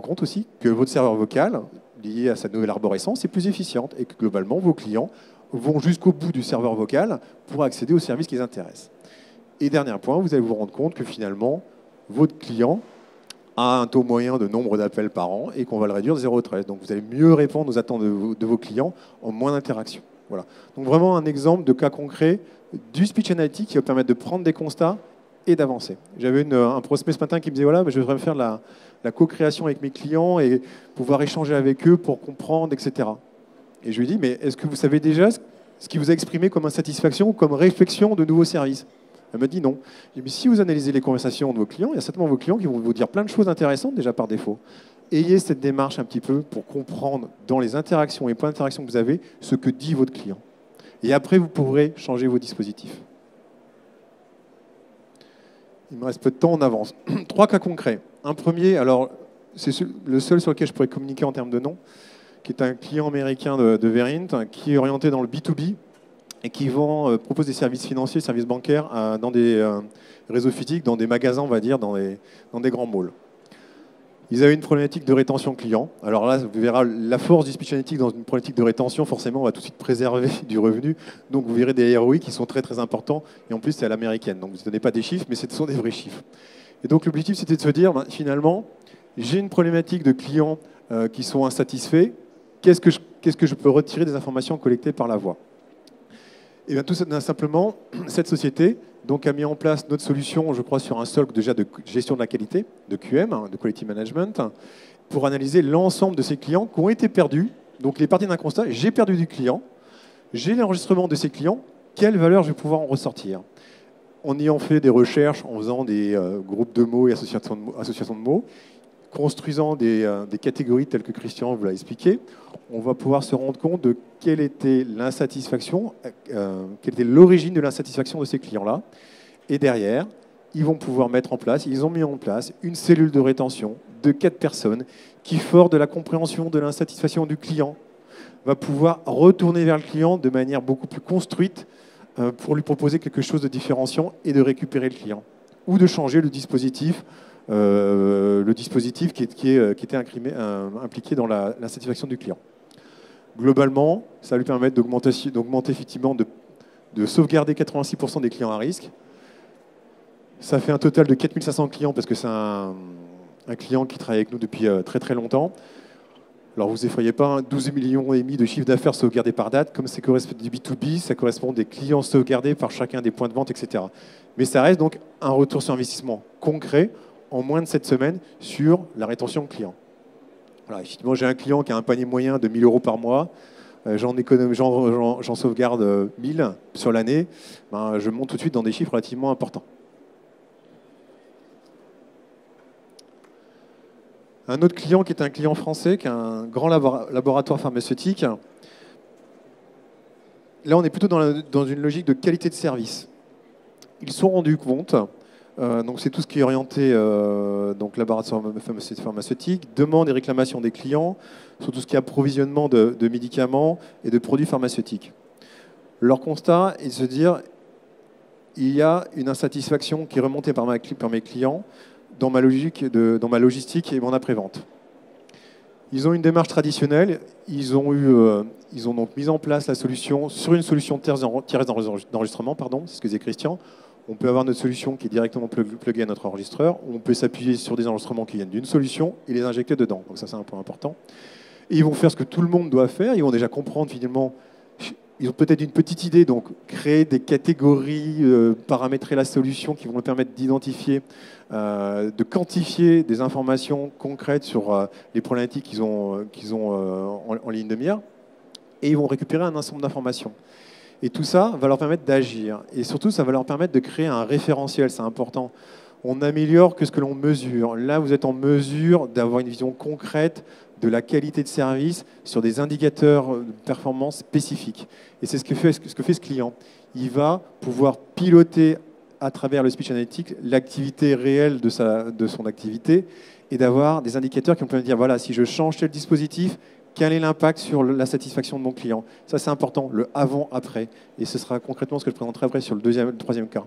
S2: compte aussi que votre serveur vocal, lié à sa nouvelle arborescence, est plus efficiente et que globalement, vos clients vont jusqu'au bout du serveur vocal pour accéder aux services qui les intéressent. Et dernier point, vous allez vous rendre compte que finalement, votre client a un taux moyen de nombre d'appels par an et qu'on va le réduire de 0,13. Donc vous allez mieux répondre aux attentes de vos clients en moins d'interactions. Voilà. Donc vraiment un exemple de cas concret du speech analytics qui va permettre de prendre des constats et d'avancer. J'avais un prospect ce matin qui me disait voilà, je voudrais me faire la co-création avec mes clients et pouvoir échanger avec eux pour comprendre, etc. Et je lui ai dit, mais est-ce que vous savez déjà ce qui vous a exprimé comme insatisfaction ou comme réflexion de nouveaux services? Elle me dit non. Je lui ai dit, mais si vous analysez les conversations de vos clients, il y a certainement vos clients qui vont vous dire plein de choses intéressantes déjà par défaut. Ayez cette démarche un petit peu pour comprendre dans les interactions et points d'interaction que vous avez ce que dit votre client. Et après, vous pourrez changer vos dispositifs. Il me reste peu de temps, on avance. 3 cas concrets. Un premier, alors c'est le seul sur lequel je pourrais communiquer en termes de nom, qui est un client américain de Verint, qui est orienté dans le B2B et qui propose des services financiers, services bancaires dans des réseaux physiques, dans des magasins, on va dire, dans des grands malls. Ils avaient une problématique de rétention client. Alors là, vous verrez la force du speech analytics dans une problématique de rétention. Forcément, on va tout de suite préserver du revenu. Donc vous verrez des ROI qui sont très très importants. Et en plus, c'est à l'américaine. Donc vous ne donnez pas des chiffres, mais ce sont des vrais chiffres. Et donc l'objectif, c'était de se dire, finalement, j'ai une problématique de clients qui sont insatisfaits. Qu'est-ce que je peux retirer des informations collectées par la voix? Et bien tout simplement, cette société donc, a mis en place notre solution, je crois, sur un socle déjà de gestion de la qualité, de QM, de Quality Management, pour analyser l'ensemble de ces clients qui ont été perdus. Donc les parties d'un constat, j'ai perdu du client, j'ai l'enregistrement de ces clients, quelle valeur je vais pouvoir en ressortir? En ayant fait des recherches, en faisant des groupes de mots et associations de mots, construisant des catégories telles que Christian vous l'a expliqué, on va pouvoir se rendre compte de quelle était l'insatisfaction, quelle était l'origine de l'insatisfaction de ces clients-là. Et derrière, ils ont mis en place une cellule de rétention de 4 personnes qui, fort de la compréhension de l'insatisfaction du client, va pouvoir retourner vers le client de manière beaucoup plus construite pour lui proposer quelque chose de différenciant et de récupérer le client. Ou de changer le dispositif qui était impliqué dans l'insatisfaction du client. Globalement, ça va lui permettre d'augmenter effectivement, de sauvegarder 86% des clients à risque. Ça fait un total de 4500 clients parce que c'est un client qui travaille avec nous depuis très très longtemps. Alors vous effrayez pas, 12,5 millions de chiffre d'affaires sauvegardés par date. Comme c'est correspond du B2B, ça correspond des clients sauvegardés par chacun des points de vente, etc. Mais ça reste donc un retour sur investissement concret en moins de 7 semaines sur la rétention client. Voilà, effectivement, j'ai un client qui a un panier moyen de 1 000 € par mois, j'en sauvegarde 1 000 sur l'année, je monte tout de suite dans des chiffres relativement importants. Un autre client qui est un client français, qui est un grand laboratoire pharmaceutique. Là, on est plutôt dans une logique de qualité de service. Ils se sont rendus compte, donc c'est tout ce qui est orienté donc laboratoire pharmaceutique, demande et réclamation des clients, sur tout ce qui est approvisionnement de médicaments et de produits pharmaceutiques. Leur constat est de se dire, il y a une insatisfaction qui est remontée par mes clients dans ma logistique et mon après-vente. Ils ont une démarche traditionnelle, ils ont donc mis en place la solution sur une solution tiers d'enregistrement, c'est ce que disait Christian. On peut avoir notre solution qui est directement pluguée à notre enregistreur, on peut s'appuyer sur des enregistrements qui viennent d'une solution et les injecter dedans. Donc ça, c'est un point important. Et ils vont faire ce que tout le monde doit faire, ils vont déjà comprendre finalement, ils ont peut-être une petite idée, donc créer des catégories, paramétrer la solution qui vont leur permettre d'identifier, de quantifier des informations concrètes sur les problématiques qu'ils ont en ligne de mire, et ils vont récupérer un ensemble d'informations. Et tout ça va leur permettre d'agir. Et surtout, ça va leur permettre de créer un référentiel, c'est important. on améliore que ce que l'on mesure. Là, vous êtes en mesure d'avoir une vision concrète de la qualité de service sur des indicateurs de performance spécifiques. Et c'est ce que fait ce client. Il va pouvoir piloter à travers le speech analytics l'activité réelle de son activité et d'avoir des indicateurs qui vont permettre de dire, voilà, si je change tel dispositif, quel est l'impact sur la satisfaction de mon client? Ça, c'est important, le avant-après. Et ce sera concrètement ce que je présenterai après sur le troisième cas.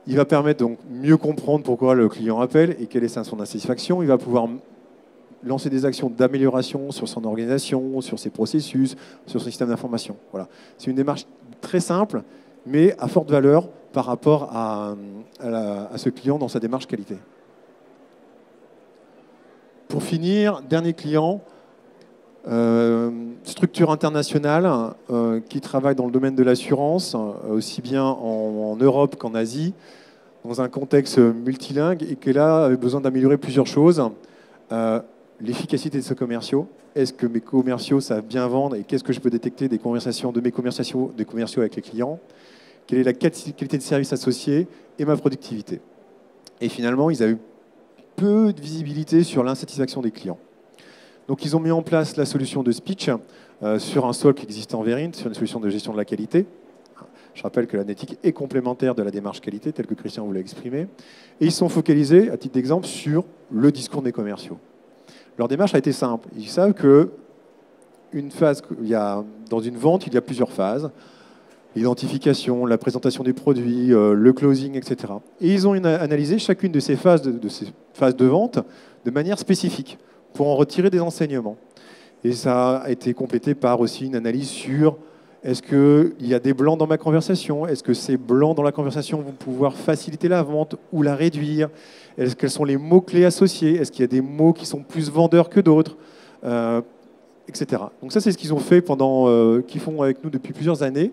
S2: Il va permettre donc mieux comprendre pourquoi le client appelle et quelle est son insatisfaction. Il va pouvoir lancer des actions d'amélioration sur son organisation, sur ses processus, sur son système d'information. Voilà. C'est une démarche très simple, mais à forte valeur par rapport à ce client dans sa démarche qualité. Pour finir, dernier client, structure internationale qui travaille dans le domaine de l'assurance, aussi bien en Europe qu'en Asie, dans un contexte multilingue, et qui là avait besoin d'améliorer plusieurs choses. L'efficacité de ses commerciaux. Est-ce que mes commerciaux savent bien vendre et qu'est-ce que je peux détecter des commerciaux avec les clients? Quelle est la qualité de service associée et ma productivité? Et finalement, ils avaient eu peu de visibilité sur l'insatisfaction des clients. Donc, ils ont mis en place la solution de speech sur un socle qui existait en Verint, sur une solution de gestion de la qualité. Je rappelle que l'analytique est complémentaire de la démarche qualité, telle que Christian vous l'a exprimé. Et ils sont focalisés, à titre d'exemple, sur le discours des commerciaux. Leur démarche a été simple. Ils savent que dans une vente, il y a plusieurs phases. L'identification, la présentation des produits, le closing, etc. Et ils ont analysé chacune de ces phases de vente de manière spécifique pour en retirer des enseignements. Et ça a été complété par aussi une analyse sur est-ce qu'il y a des blancs dans ma conversation? Est-ce que ces blancs dans la conversation vont pouvoir faciliter la vente ou la réduire? Quels sont les mots-clés associés? Est-ce qu'il y a des mots qui sont plus vendeurs que d'autres, etc. Donc ça, c'est ce qu'ils ont fait qu'ils font avec nous depuis plusieurs années,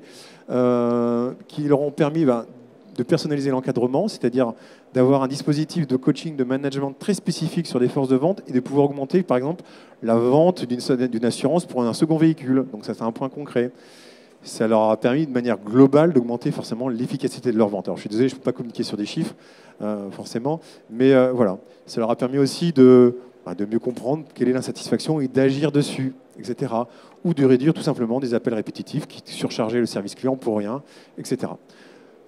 S2: qui leur ont permis de personnaliser l'encadrement, c'est-à-dire d'avoir un dispositif de coaching, de management très spécifique sur des forces de vente et de pouvoir augmenter, par exemple, la vente d'une assurance pour un second véhicule. Donc ça, c'est un point concret. Ça leur a permis de manière globale d'augmenter forcément l'efficacité de leur vente. Alors je suis désolé, je ne peux pas communiquer sur des chiffres, forcément, mais voilà. Ça leur a permis aussi de mieux comprendre quelle est l'insatisfaction et d'agir dessus, etc. Ou de réduire tout simplement des appels répétitifs qui surchargeaient le service client pour rien, etc.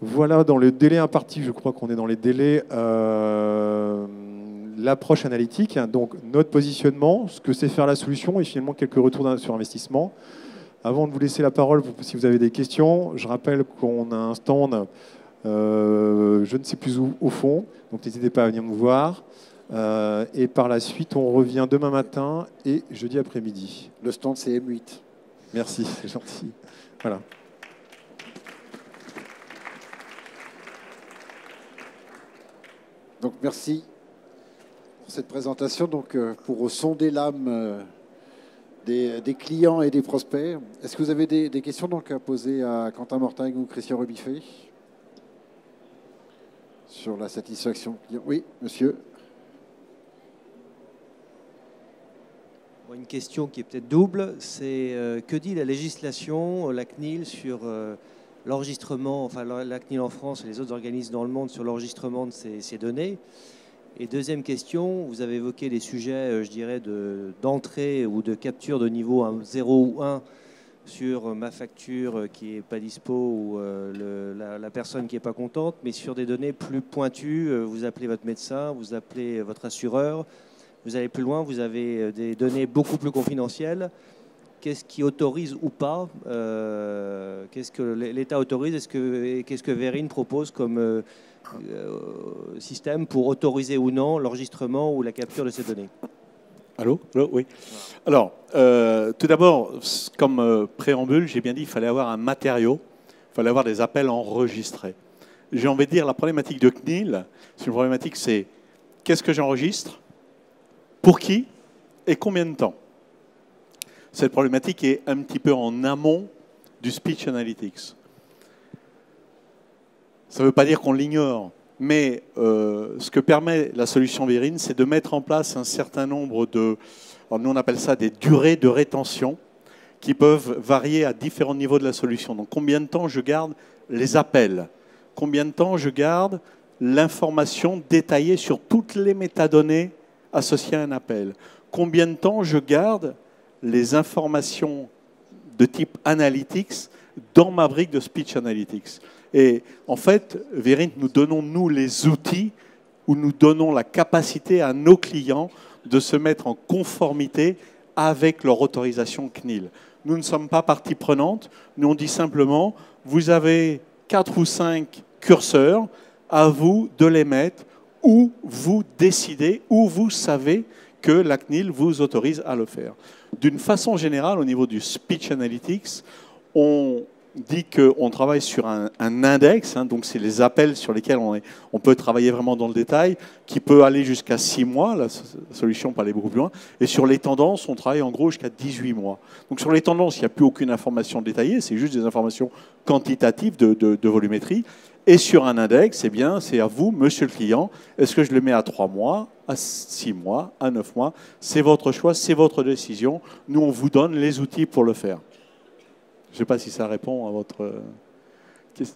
S2: Voilà, dans le délai imparti, je crois qu'on est dans les délais, l'approche analytique, donc notre positionnement, ce que c'est faire la solution et finalement quelques retours sur investissement. Avant de vous laisser la parole, si vous avez des questions, je rappelle qu'on a un stand, je ne sais plus où, au fond, donc n'hésitez pas à venir nous voir. Et par la suite, on revient demain matin et jeudi après-midi.
S1: Le stand, c'est M8.
S2: Merci, c'est gentil. Voilà.
S1: Donc merci pour cette présentation. Donc pour sonder l'âme des clients et des prospects. Est-ce que vous avez des questions donc à poser à Quentin Mortagne ou Christian Rebiffet sur la satisfaction client? Oui, monsieur.
S4: Une question qui est peut-être double, c'est que dit la législation, la CNIL, sur l'enregistrement, enfin la CNIL en France et les autres organismes dans le monde sur l'enregistrement de ces données? Et deuxième question, vous avez évoqué les sujets, je dirais, d'entrée ou de capture de niveau 0 ou 1 sur ma facture qui n'est pas dispo ou la personne qui n'est pas contente, mais sur des données plus pointues, vous appelez votre médecin, vous appelez votre assureur, vous allez plus loin, vous avez des données beaucoup plus confidentielles. Qu'est-ce qui autorise ou pas? Qu'est-ce que l'État autorise? Qu'est-ce que Verint propose comme système pour autoriser ou non l'enregistrement ou la capture de ces données?
S3: Allô? Allô, oui. Alors, tout d'abord, comme préambule, j'ai bien dit qu'il fallait avoir un matériau, il fallait avoir des appels enregistrés. J'ai envie de dire, la problématique de CNIL, c'est une problématique, c'est qu'est-ce que j'enregistre, pour qui et combien de temps? Cette problématique est un petit peu en amont du speech analytics. Ça ne veut pas dire qu'on l'ignore, mais ce que permet la solution Verint, c'est de mettre en place un certain nombre de, alors nous on appelle ça des durées de rétention, qui peuvent varier à différents niveaux de la solution. Donc combien de temps je garde les appels? Combien de temps je garde l'information détaillée sur toutes les métadonnées associées à un appel. Combien de temps je garde les informations de type analytics dans ma brique de speech analytics. Et en fait, Verint, nous donnons, nous, les outils où nous donnons la capacité à nos clients de se mettre en conformité avec leur autorisation CNIL. Nous ne sommes pas partie prenante, nous on dit simplement, vous avez 4 ou 5 curseurs, à vous de les mettre où vous décidez, où vous savez que la CNIL vous autorise à le faire. D'une façon générale, au niveau du speech analytics, on dit qu'on travaille sur un index, hein, donc c'est les appels sur lesquels on peut travailler vraiment dans le détail, qui peut aller jusqu'à 6 mois, la solution peut aller beaucoup plus loin, et sur les tendances, on travaille en gros jusqu'à 18 mois. Donc sur les tendances, il n'y a plus aucune information détaillée, c'est juste des informations quantitatives de volumétrie, et sur un index, eh bien, c'est à vous, monsieur le client, est-ce que je le mets à 3 mois, à 6 mois, à 9 mois, c'est votre choix, c'est votre décision, nous on vous donne les outils pour le faire. Je ne sais pas si ça répond à votre question.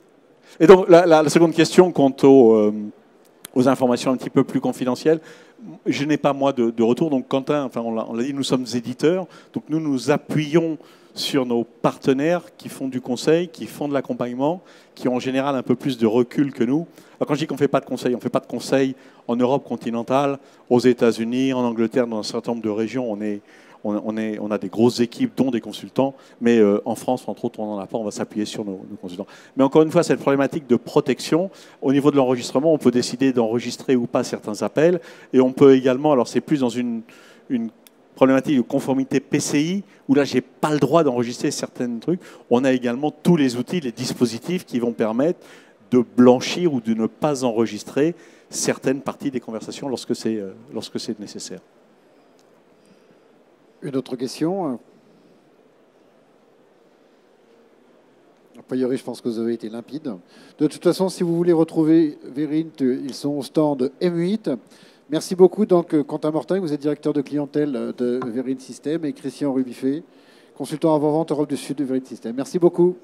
S3: Et donc, la seconde question quant aux informations un petit peu plus confidentielles, je n'ai pas, moi, de retour. Donc, Quentin, enfin, on l'a dit, nous sommes éditeurs. Donc, nous nous appuyons sur nos partenaires qui font du conseil, qui font de l'accompagnement, qui ont en général un peu plus de recul que nous. Alors, quand je dis qu'on ne fait pas de conseil, on ne fait pas de conseil en Europe continentale, aux États-Unis, en Angleterre, dans un certain nombre de régions. On a des grosses équipes, dont des consultants, mais en France, entre autres, on n'en a pas, on va s'appuyer sur nos consultants. Mais encore une fois, cette problématique de protection, au niveau de l'enregistrement, on peut décider d'enregistrer ou pas certains appels, et on peut également, alors c'est plus dans une problématique de conformité PCI, où là, je n'ai pas le droit d'enregistrer certains trucs, on a également tous les outils, les dispositifs qui vont permettre de blanchir ou de ne pas enregistrer certaines parties des conversations lorsque c'est nécessaire.
S1: Une autre question? A priori, je pense que vous avez été limpide. De toute façon, si vous voulez retrouver Verint, ils sont au stand M8. Merci beaucoup. Donc, Quentin Mortagne, vous êtes directeur de clientèle de Verint System, et Christian Rubiffet, consultant avant-vente Europe du Sud de Verint System. Merci beaucoup.